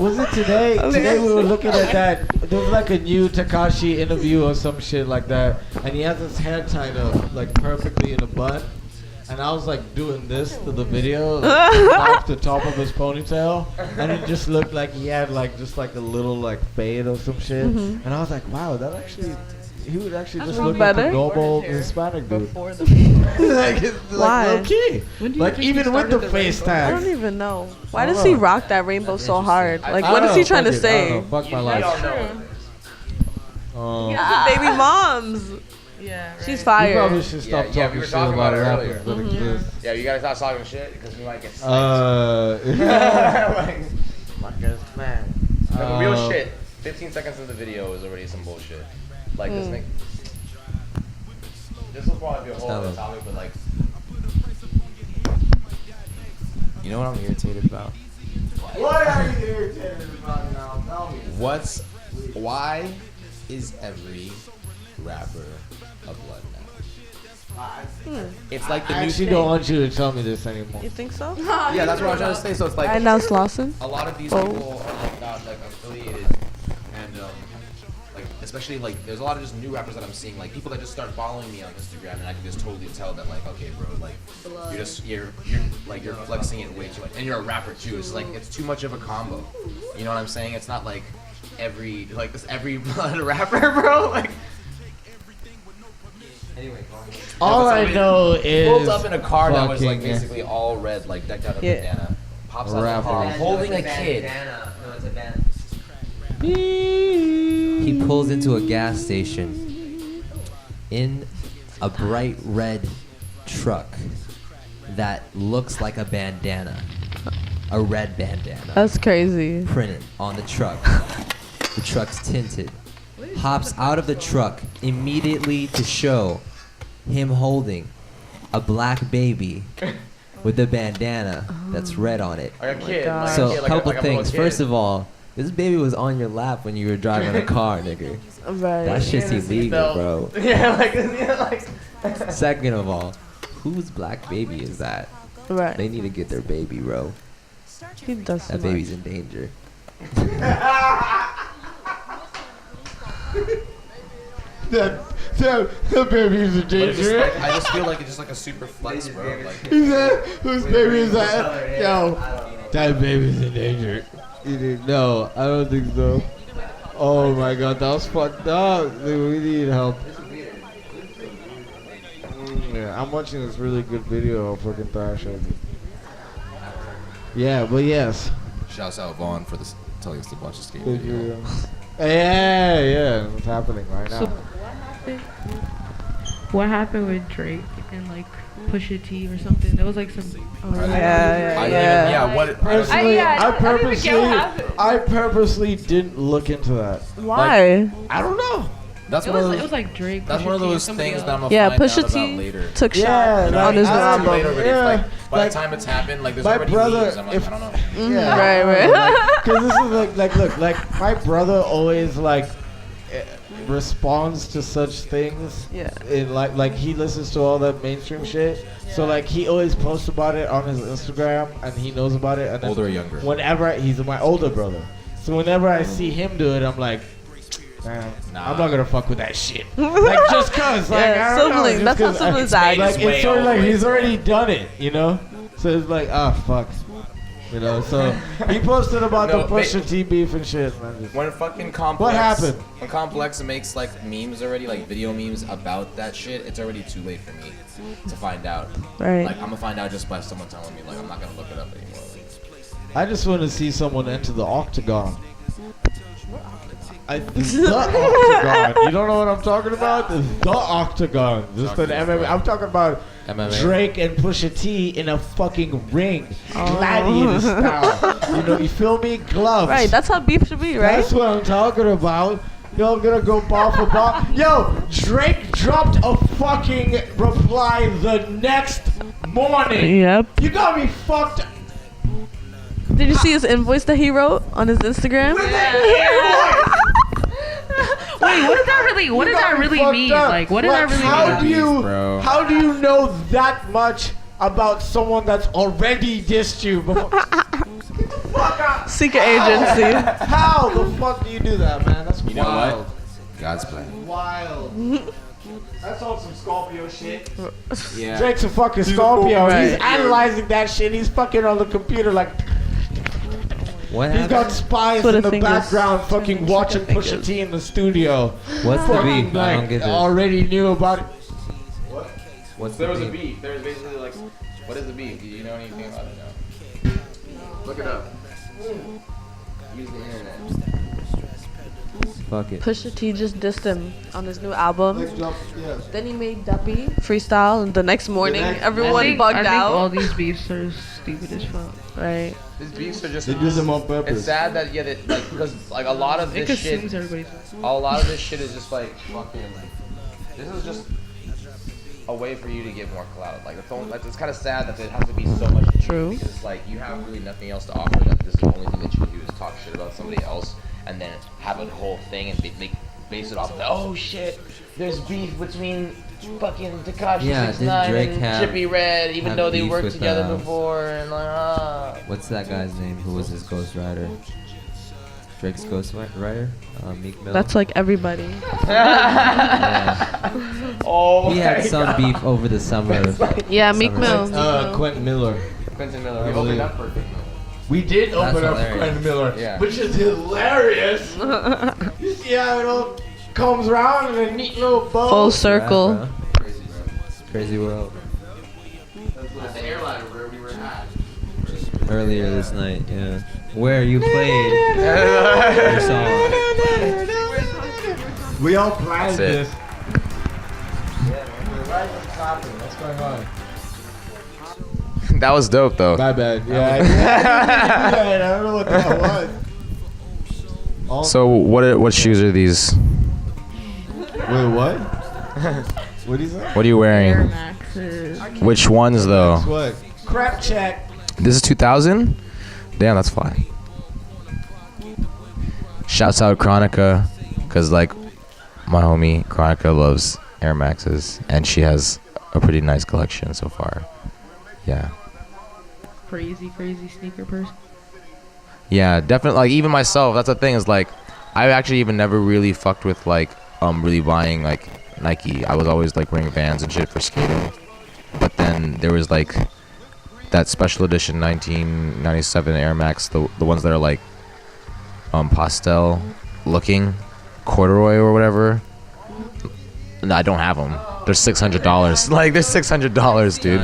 was it today? Today we were looking at that. There was like a new Tekashi interview or some shit like that. And he has his hair tied up, like perfectly in a bun. And I was like doing this to the video, like, off the top of his ponytail. And it just looked like he had like just like a little like fade or some shit. And I was like, wow, that actually, he would actually just look like better. a normal Hispanic dude. Before the Like, it's Why? like low key. When do you Like think he even with started the the face rainbow? I tag. don't even know. Why I don't does he know. rock that rainbow so hard? Like, I what don't is he know, trying to fuck it, I say? don't know, fuck my we life. all know. Baby moms. Yeah, right. She's You fired. probably should stop Yeah, we talking were shit talking about about it rappers earlier. that exist. Yeah, you gotta stop talking shit because we might get sniped. Like, man. No, but real shit. 15 seconds of the video is already some bullshit. Like this thing. This will probably be a whole Tell other him. topic, but like, You know what I'm irritated about? What are you irritated about now? Tell me. Why is every rapper a blood now? It's like the I new actually thing. don't want you to tell me this anymore. You think so? Yeah, that's what I'm trying to say. So it's I like announced Lawson. a lot of these Oh. people are like not like affiliated, and like especially like there's a lot of just new rappers that I'm seeing, like people that just start following me on Instagram, and I can just totally tell that like, okay, bro, like you're flexing it way too much, and you're a rapper too. It's like it's too much of a combo. You know what I'm saying? It's not like every blood rapper, bro. Like Anyway, All I know is pulls up in a car that was like fucking- basically all red, like decked out of Yeah. bandana. Pops out of the Rapper. car, holding a kid. No, it's a bandana. He pulls into a gas station in a bright red truck that looks like a bandana. A red bandana. That's crazy. Printed on the truck. The truck's tinted. Hops out of the truck immediately to show him holding a black baby with a bandana that's red on it. like a kid. God. Like So, a kid, a like couple like a little things. kid. First of all, this baby was on your lap when you were driving a car, nigga. Right. That shit's Yeah, the illegal, seatbelt. bro. Yeah, like Second of all, whose black baby is that? Right. They need to get their baby, bro. He does That too baby's much. in danger. That baby's a But it's just danger. like, I just feel like it's just like a super flex, bro. Like, Whose baby is that? Yo, that baby's in danger. No, I don't think so. Oh my god, that was fucked up. Dude, we need help. Yeah, I'm watching this really good video of fucking Thrash. Yeah, but yes. shouts out Vaughn for this, telling us to watch this game Good video. video. Yeah, it's happening right now. So what happened with Drake and like Pusha T or something? There was like some. Oh, Yeah, what? Personally, I don't even get what happened. I purposely didn't look into that. Why? I don't know. That's It one of was, those. it was like Drake. That's Pusha one of T, and those somebody things else. that I'm gonna Yeah, find out Pusha about T later. took Yeah, shots You know, on his it's too album. late already. Yeah, It's like, by like- the time it's happened, like there's my already brother, memes. I'm like, if- I don't know. Yeah, Right. Because this is like, look, my brother always like responds to such things. Yeah. In like he listens to all that mainstream shit. So like he always posts about it on his Instagram, and he knows about it. And then Older or younger? Whenever he's my older brother, so whenever I see him do it, I'm like, man, I'm not gonna fuck with that shit. Like just cause, like Yeah, I don't know, sibling. just That's how 'cause siblings I- act. Like It's way it's sort of like over. he's already done it, you know. So it's like, ah, fuck. You know, so he posted about No, the Pusha T beef and shit, man. Just- When fucking Complex. What happened? When Complex makes like memes already, like video memes about that shit, it's already too late for me to find out. Right. Like I'm gonna find out just by someone telling me. Like I'm not gonna look it up anymore. I just want to see someone enter the octagon. The octagon. You don't know what I'm talking about? The octagon. Just an MMA. I'm talking about MMA. Drake and Pusha T in a fucking ring, gladiator style. You know, you feel me? Gloves. Right, that's how beef should be, right? That's what I'm talking about. Y'all gonna go ball for ball. Yo, Drake dropped a fucking reply the next morning. Yep. You got me fucked. Did you see his invoice that he wrote on his Instagram? Wait, what does that really? What does that really mean? Like, what does that really how mean? do you Bro. how do you know that much about someone that's already dissed you before? Secret agency. How the fuck do you do that, man? That's You know wild. what? God's plan. Wild. That's all some Scorpio shit. Yeah. Drake's a fucking Scorpio. He's Right. analyzing that shit. He's fucking on the computer like What he's got happened? spies Twitter in the fingers. background fucking watching Twitter Pusha fingers. T in the studio. What's the Fucking beef? I don't get this. already knew about it. What's There the was a beef? beef. There was basically like, what is the beef? Do you know anything about it now? Look it up. Use the internet. Fuck it. Pusha T just dissed him on his new album. Yeah. Then he made Duppy freestyle, and the next morning next- everyone bugged I think all out. these beefs are stupid as fuck. Right. These beefs are just. They do them on It's purpose. sad that yeah, that, like because like a lot of It this shit, consumes everybody's. a lot of this shit is just like fucking. This is just a way for you to get more clout. Like it's kind of sad that there has to be so much. True. Because it's like you have really nothing else to offer. That this is the only thing that you can do is talk shit about somebody else, and then have a whole thing and base it off of oh shit, there's beef between fucking Tekashi Yeah, 6ix9ine didn't Drake and have- Chippy Red, even have though they beef worked with, together before, and like What's that guy's name? Who was his ghostwriter? Drake's ghostwriter? Meek Mill. That's like everybody. Yeah. oh He had some beef over the summer. Yeah, Meek Summer. Mill. Quentin Miller. Quentin Miller. I We believe. opened up for Quentin Miller. We did That's open up for hilarious. Quentin Miller, Yeah. which is hilarious. You see how it all comes around in a neat little bow? Full circle. Yeah, Crazy, bro. Crazy world. At the airline where we were at. Earlier this night, yeah. Where you played your song. We all planned That's it. this. Yeah, man. We're right on top of it. What's going on? That was dope though. My bad. Yeah, I don't know what that was. All So what shoes are these? Wait, what? What do you say? What are you Air wearing? Maxes. Which ones though? What? Crap check. This is 2000? Damn, that's fly. Shouts out Chronica, cause like my homie Chronica loves Air Maxes, and she has a pretty nice collection so far. Yeah. Crazy sneaker person. Yeah, definitely. Like even myself, that's the thing is like, I actually even never really fucked with like really buying like Nike. I was always like wearing Vans and shit for skating. But then there was like that special edition 1997 Air Max, the ones that are like pastel looking, corduroy or whatever. No, I don't have them. They're $600. Like they're $600, dude.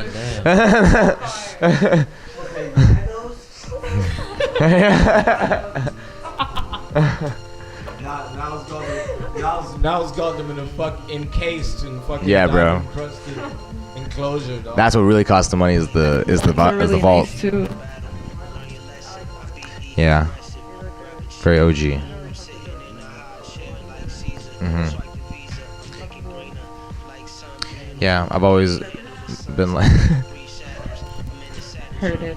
Now it's got them in a encased and fucking Yeah, bro. encrusted enclosure, dog. That's what really costs the money is the vault. Nice too. Yeah. Very OG. Mhm. Yeah, I've always been like. Heard it.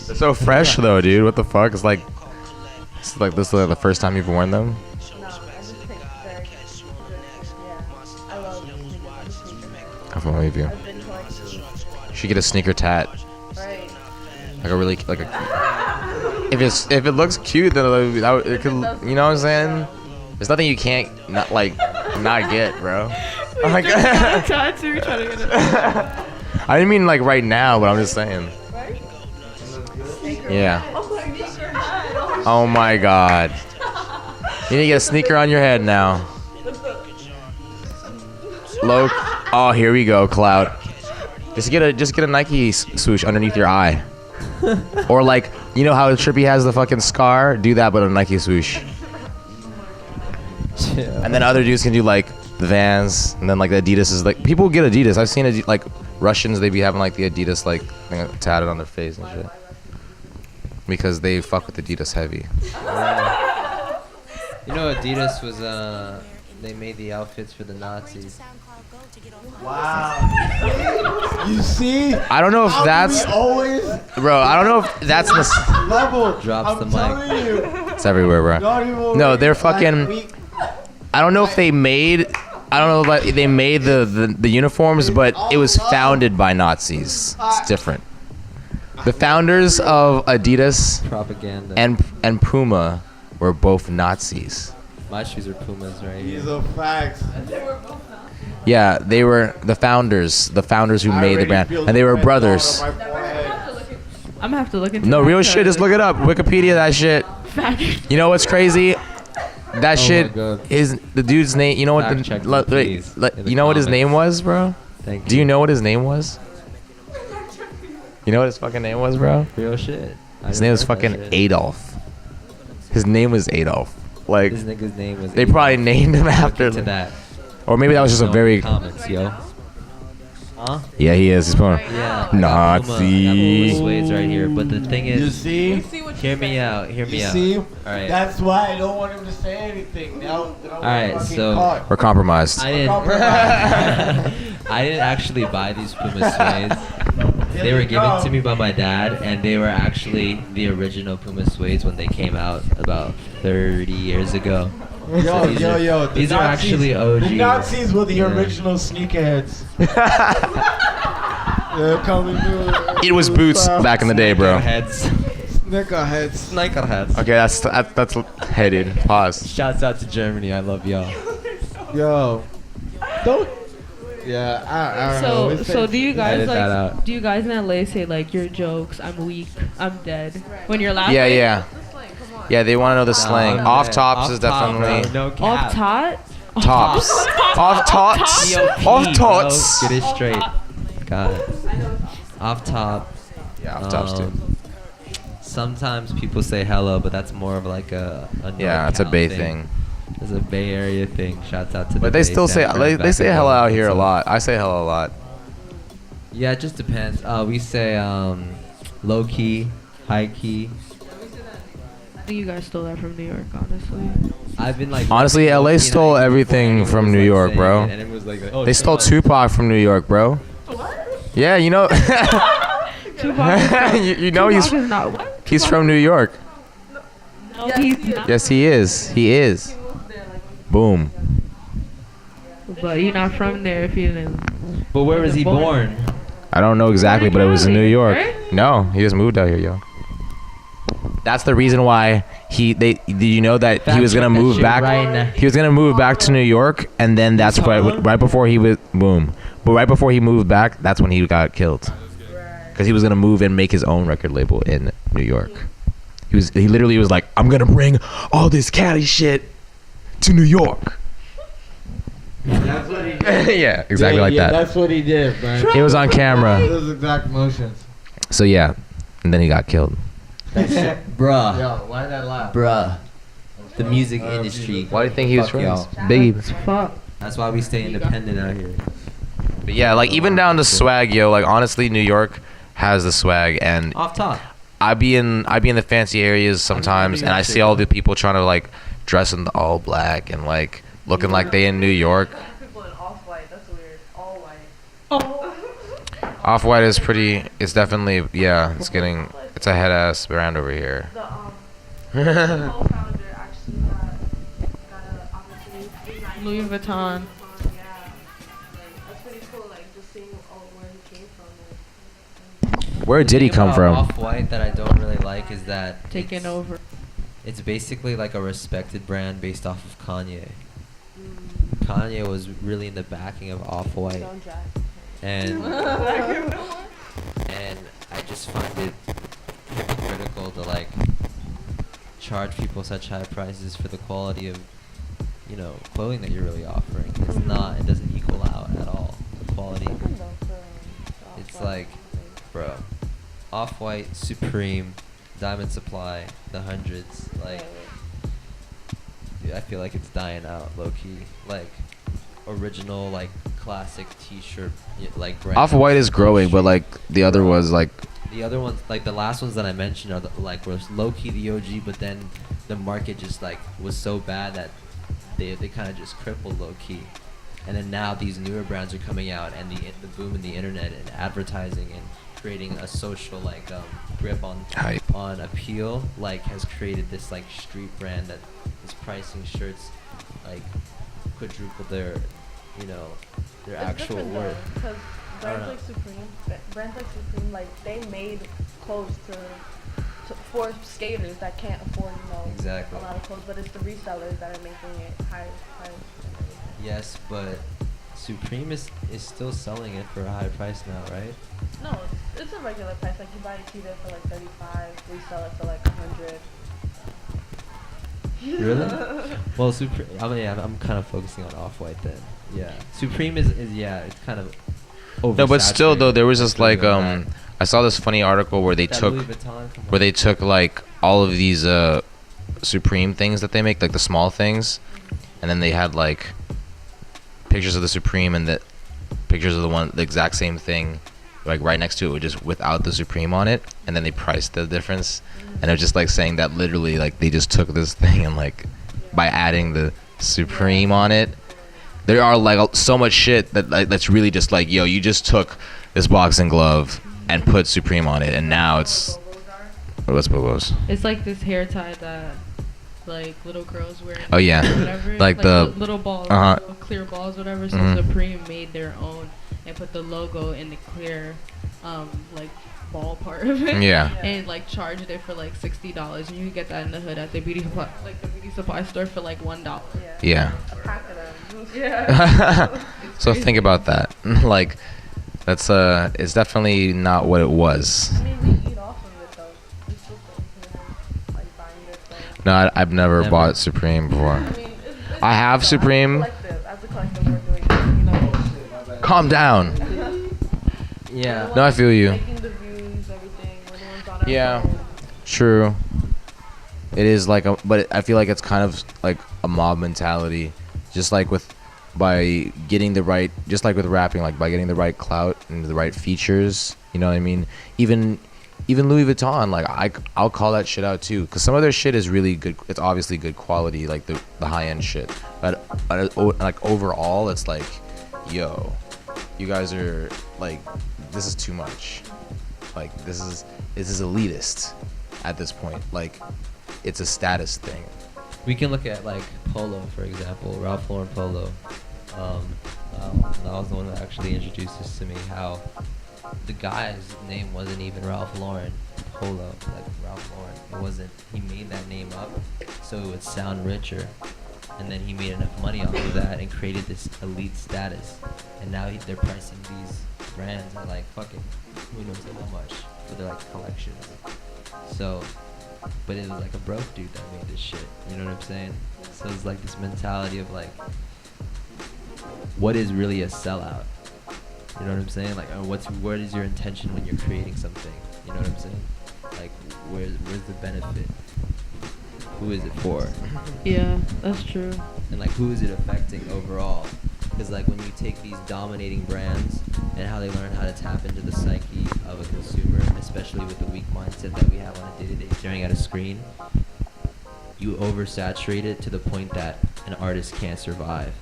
They're so fresh though, dude. What the fuck? It's like this is like the first time you've worn them. I believe you. You should get a sneaker tat. Like a really like a. If it looks cute, then it could. You know what I'm saying? There's nothing you can't not get, bro. Like, Tattoo trying to get it. I didn't mean like right now, but I'm just saying. Yeah. Oh my god. You need to get a sneaker on your head now. Low. Oh, here we go, Cloud. Just get a Nike swoosh underneath your eye. Or like, you know how Trippy has the fucking scar? Do that, but a Nike swoosh. And then other dudes can do like the Vans, and then like the Adidas is like, people get Adidas. I've seen like Russians, they be having like the Adidas like thing tatted on their face and shit. Because they fuck with Adidas heavy. You know, Adidas was they made the outfits for the Nazis. Wow. You see? I don't know if that's always bro. I don't know if that's the level. Drops the mic. Telling you. It's everywhere, bro. No, they're fucking. I don't know if they made. I don't know if they made the uniforms, but it was founded by Nazis. It's different. The founders of Adidas Propaganda. and Puma were both Nazis. My shoes are Pumas right here. These are facts. Yeah, they were the founders who made the brand, and they were brothers. I'm gonna have to look into No, that real shit. Just look it up. Wikipedia that shit. Fact. You know what's crazy? That shit God. is the dude's name. You know what Fact check me, wait, please, in the you know what his name comments. was, bro? Thank you. Do you know what his name was? You know what his fucking name was, bro? Real shit. His name was fucking Adolf. His name was Adolf. Like, This nigga's name was. they probably named him after. to that. Or maybe that was just a very. Comments, yo. Huh? Yeah, he is. He's pulling. Yeah. Nazi. Puma suede's right here, but the thing You is, see? hear me out. Hear me You out. see? All right. That's why I don't want him to say anything. Now, all right, so- We're compromised. I didn't. I didn't actually buy these Puma suedes. They were given to me by my dad, and they were actually the original Puma suedes when they came out about 30 years ago. So these are actually OG. The Nazis were the Yeah. original sneakerheads. They're coming through. It was Boots back in the day, bro. Heads. Sneakerheads. Sniker heads. Okay, that's hey, dude. Pause. Shouts out to Germany. I love y'all. Yo. Don't. Yeah, I don't know. So do you guys Edit that like? out. Do you guys in LA say like your jokes? I'm weak. I'm dead. When you're laughing. Yeah. Yeah, they want to know the slang. man. Off tops is top, definitely bro. No Off cap. tot. tops. Off tots. TOP, Off bro. tots. Get it straight. Got it. Off top. Yeah, off tops too. Sometimes people say hello, but that's more of like a Yeah, it's a NorCal Bay thing. It's a Bay Area thing. Shouts out to the But they Bay still say San Fran they say back hello and out here a forth. lot. I say hello a lot. Yeah, it just depends. We say low key, high key. I think you guys stole that from New York, honestly. I've been like Honestly, low-key LA and stole high-key everything before, from and New it was, York, like, bro. saying it, and it was like, oh, They shit, stole like- Tupac from New York, bro. Yeah, you know. Tupac. you know Tupac is not what? he's from New York. No, he's not. Yes, he is. He is. Boom. But you're not from there if you didn't. But where was he born? I don't know exactly, but it was in New York. Right? No, he just moved out here, yo. That's the reason why did you know that he was gonna move back? He was gonna move back to New York, and then that's right before he was boom. But right before he moved back, that's when he got killed. Because he was gonna move and make his own record label in New York. He literally was like, I'm gonna bring all this Cali shit to New York. That's what he did. Yeah, exactly like that. That's what he did, man. It was on camera. Those exact motions. So yeah, and then he got killed. Bruh. Yo, why that laugh? Bruh. The music industry. Why do you think he was Fuck y'all. friends? Biggie. Fuck. That's why we stay independent out here. But yeah, like even down to swag, yo. Like honestly, New York has the swag, and Off top. I be in the fancy areas sometimes, and I see all the people trying to like dress in the all black and like looking like they in New York. People in off-white, that's weird. All white. Off white is pretty. It's definitely it's a head ass brand over here. The co-founder actually got an opportunity to design Louis Vuitton. Yeah. Like, that's pretty cool, like just seeing where he came from. Where did he come from? Off-White that I don't really like is that Taking over. it's basically like a respected brand based off of Kanye. Kanye was really in the backing of Off-White. Don't jack. And I just find it critical to like charge people such high prices for the quality of, you know, clothing that you're really offering. It doesn't equal out at all, the quality. It's like, bro, Off-White, Supreme, Diamond Supply, the hundreds, like, dude, I feel like it's dying out low-key. Like, original, like, classic t-shirt, like, brand. Off-White is growing, but like the other was like. The other ones, like the last ones that I mentioned, are like were low-key the OG, but then the market just like was so bad that they kind of just crippled low-key. And then now these newer brands are coming out, and the boom in the internet and advertising and creating a social like grip on Hype. on appeal, like has created this like street brand that is pricing shirts like quadruple their, you know, their actual worth. Because brands like Supreme, like they made clothes for skaters that can't afford, you know, Exactly. a lot of clothes, but it's the resellers that are making it higher price. Yes, but Supreme is still selling it for a high price now, right? No, it's a regular price. Like you buy a t-shirt for like 35, resell it for like 100. Really? Well, Supreme. I'm kind of focusing on Off-White then. Yeah, Supreme is it's kind of. No, but still though, there was just like that. I saw this funny article where they That took Louis Vuitton, come where on. they took like all of these Supreme things that they make, like the small things, and then they had like pictures of the Supreme and the pictures of the exact same thing, like right next to it, just without the Supreme on it, and then they priced the difference, and it was just like saying that literally like they just took this thing and like by adding the Supreme on it. There are like so much shit that that's really just like, yo, you just took this boxing glove and put Supreme on it, and now it's what's Bobos? It's like this hair tie that like little girls wear. Oh yeah, Whatever. like the little balls, little clear balls, whatever. So Supreme made their own and put the logo in the clear, like ball part of it. Yeah. And like charged it for like $60, and you can get that in the hood at the beauty supply store for like $1. Yeah. A pack of them. Yeah. So think about that. Like, that's it's definitely not what it was. I mean, we eat off of it though. We still like buying their clothes. No, I've never bought Supreme before. I mean, it's I have Supreme. As a collective, we're doing it, you know. Calm down. Yeah. No, I feel you. Making the views, everything. We're the ones on our Yeah. phone. True. It is like but I feel like it's kind of like a mob mentality, just like by getting the right, just like with rapping, like by getting the right clout and the right features. You know what I mean? Even Louis Vuitton, like I'll call that shit out too, because some of their shit is really good. It's obviously good quality, like the high end shit. But like overall, it's like, yo, you guys are like, this is too much. Like this is elitist at this point. Like it's a status thing. We can look at like Polo, for example, Ralph Lauren Polo. That was the one that actually introduced this to me. How the guy's name wasn't even Ralph Lauren Polo, like Ralph Lauren. It wasn't. He made that name up so it would sound richer, and then he made enough money off of that and created this elite status. And now they're pricing these brands at like fucking who knows how much for their like collections. So, but it was like a broke dude that made this shit. You know what I'm saying? So it's like this mentality of like, what is really a sellout? You know what I'm saying? Like, what is your intention when you're creating something? You know what I'm saying? Like, where's the benefit? Who is it for? Yeah, that's true. And like, who is it affecting overall? Because like, when you take these dominating brands and how they learn how to tap into the psyche of a consumer, especially with the weak mindset that we have on a day-to-day staring at a screen, you oversaturate it to the point that an artist can't survive.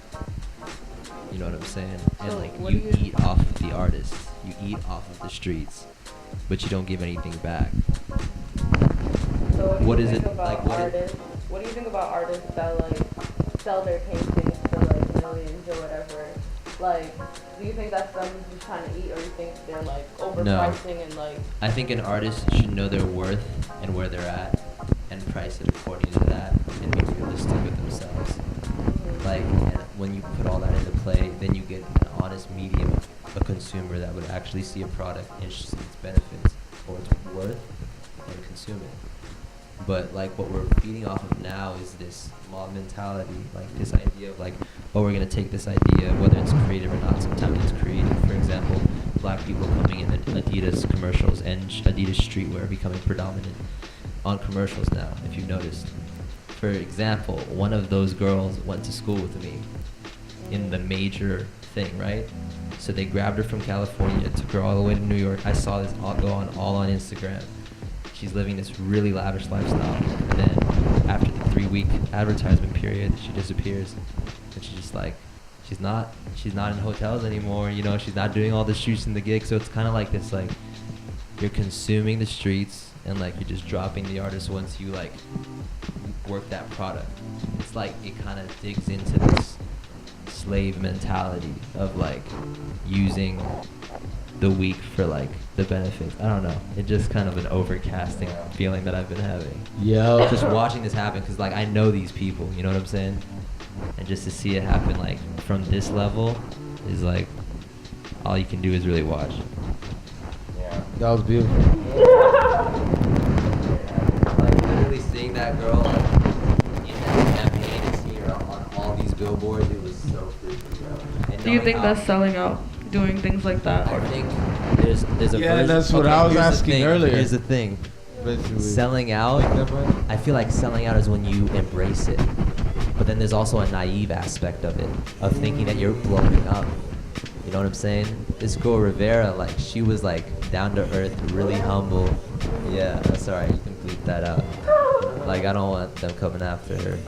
You know what I'm saying? And like, you eat off of the artists, you eat off of the streets, but you don't give anything back. So what is it like? What do you think about artists that like sell their paintings for like millions or whatever? Like, do you think that's them just trying to eat, or you think they're like overpricing and like? I think an artist should know their worth and where they're at, and price it according to that, and be realistic with themselves. Like, when you put all that into play, then you get an honest medium, a consumer that would actually see a product and see its benefits or its worth and consume it. But like, what we're feeding off of now is this mob mentality, like this idea of like, oh, we're gonna take this idea, whether it's creative or not. Sometimes it's creative. For example, black people coming in Adidas commercials and Adidas streetwear becoming predominant on commercials now, if you've noticed. For example, one of those girls went to school with me in the major thing, right? So they grabbed her from California, took her all the way to New York. I saw this all go on Instagram. She's living this really lavish lifestyle. And then after the 3-week advertisement period, she disappears. And she's just like, she's not in hotels anymore, you know, she's not doing all the shoots and the gigs. So it's kind of like this, like, you're consuming the streets and like you're just dropping the artist once you like work that product. It's like it kind of digs into this slave mentality of like using the weak for like the benefits. I don't know. It's just kind of an overcasting feeling that I've been having. Yo. Just watching this happen, because like I know these people, you know what I'm saying? And just to see it happen like from this level is like, all you can do is really watch. Yeah. That was beautiful. Like literally seeing that girl like in that campaign and seeing her on all these billboards, it was so freaky, bro. Do you think that's selling out, doing things like that? I think there's a Yeah, version. that's what I was asking earlier. Here's the thing. Basically. Selling out, I feel like selling out is when you embrace it. But then there's also a naive aspect of it, of thinking that you're blowing up. You know what I'm saying? This girl Rivera, like, she was like down to earth, really humble. Yeah, that's alright, you can bleep that out. Like, I don't want them coming after her.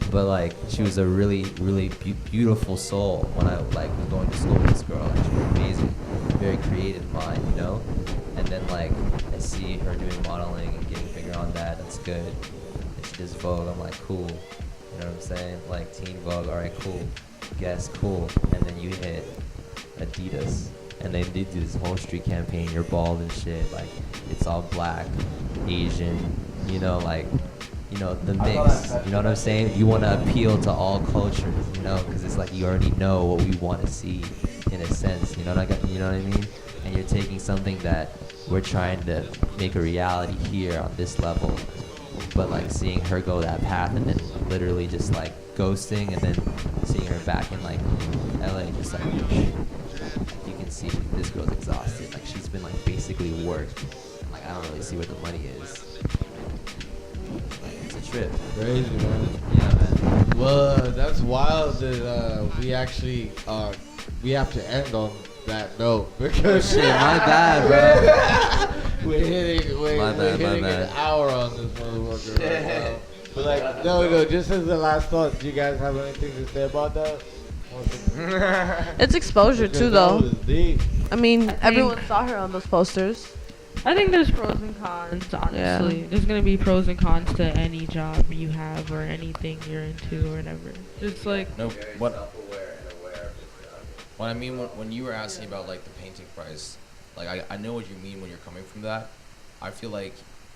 But like, she was a really, really beautiful soul when I like was going to school with this girl. Like, she was amazing, very creative mind, you know? And then like, I see her doing modeling and getting bigger on that, that's good. And she does Vogue, I'm like, cool. You know what I'm saying? Like, Teen Vogue, alright, cool. Guess, cool. And then you hit Adidas, and they did this whole street campaign, you're bald and shit, like, it's all black, Asian, you know, like, you know, the mix, you know what I'm saying? You want to appeal to all cultures, you know, because it's like you already know what we want to see, in a sense, you know what I mean? And you're taking something that we're trying to make a reality here on this level, but like seeing her go that path and then literally just like ghosting, and then seeing her back in like LA, just like, you can see this girl's exhausted, like she's been like basically worked, like I don't really see where the money is. It's a trip. Crazy, man. Yeah, man. Well, that's wild that we actually we have to end on that note, because Shit, my bad, bro. we're hitting an hour on this motherfucker right now. But like, no, just as the last thought, do you guys have anything to say about that? It's exposure too, though. That was deep. I mean, everyone saw her on those posters. I think there's pros and cons, honestly. There's gonna be pros and cons to any job you have or anything you're into or whatever. It's like No, what I mean when you were asking about like the painting price, like I know what you mean when you're coming from that. I feel like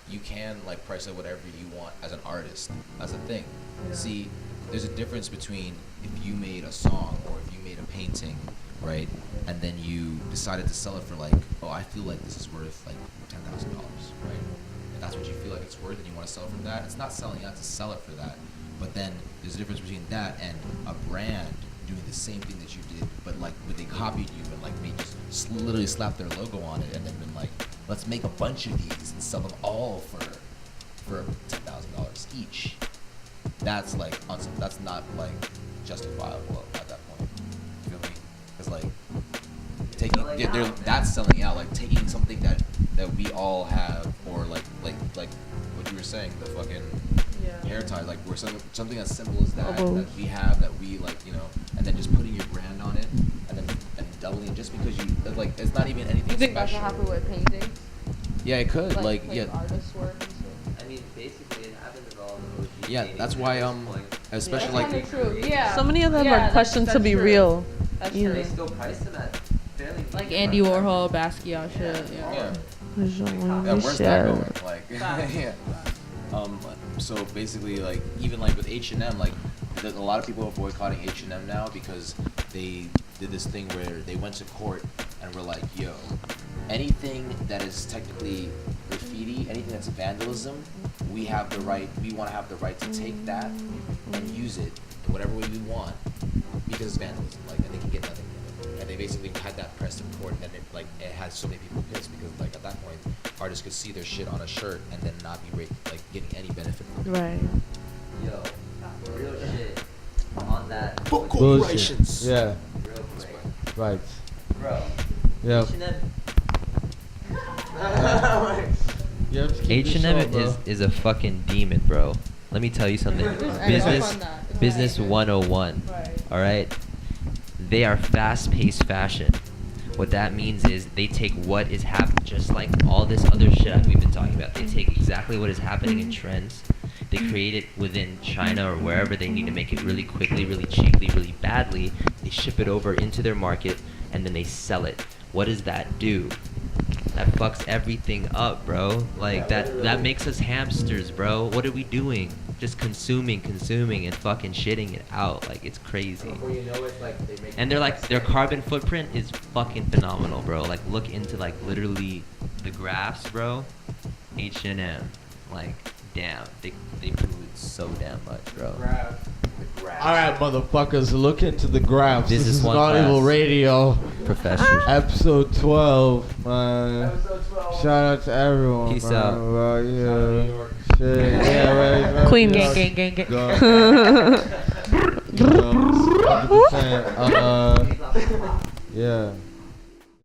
you can like price it whatever you want as an artist. That's the thing. See, there's a difference between if you made a song or if you made a painting, right? And then you decided to sell it for like, oh, I feel like this is worth like $10,000, right? If that's what you feel like it's worth and you want to sell it for that, it's not selling out to sell it for that. But then there's a difference between that and a brand doing the same thing that you did, but they copied you and like made just literally slapped their logo on it and then been like, let's make a bunch of these and sell them all for $10,000 each. That's like that's not like justifiable at that point. You feel me? Because like taking that's selling out. Like taking something that we all have, or like what you were saying, the fucking hair ties. Like we're something as simple as that that we have, that we like, you know, and then just putting your brand on it and then doubling it just because you like it's not even anything. You think special. that's what happened with paintings? Yeah, it could. Like yeah. Artist work and stuff. I mean, basically, it happens with all the OG. Yeah, that's why especially like true. Yeah. So many of them are questioned to be true. Real. That's true. They still price them at fairly like Andy Warhol, Basquiat shit. Yeah, where's that going? Like, yeah. So basically, like even like with H&M, like a lot of people are boycotting H&M now because they did this thing where they went to court and were like, yo, anything that is technically graffiti, anything that's vandalism, we want to have the right to take that and use it in whatever way we want because it's vandalism, like, and they can get nothing from it. And they basically had that pressed in court, and it had so many people pissed because like at that point, artists could see their shit on a shirt and then not be getting any benefit from it. Right. Yo, real shit on that. Corporations. Yeah. Real quick. Right. Bro. Yeah. H&M is a fucking demon, bro. Let me tell you something. Business 101. All right. They are fast-paced fashion. What that means is they take what is happening, just like all this other shit we've been talking about. They take exactly what is happening in trends. They create it within China or wherever they need to make it really quickly, really cheaply, really badly. They ship it over into their market and then they sell it. What does that do? That fucks everything up, bro. Like that makes us hamsters, bro. What are we doing? Just consuming and fucking shitting it out. Like it's crazy. And their carbon footprint is fucking phenomenal, bro. Like look into like literally the graphs, bro. H&M, like damn, they pollute so damn much, bro. Alright, motherfuckers, look into the graphs. This is one Not Evil Radio. Professors. Episode 12, man. Episode 12. Shout out to everyone. Peace man. out. Well, yeah. Shit. Yeah, right. Queens. Gang. 100%. Yeah.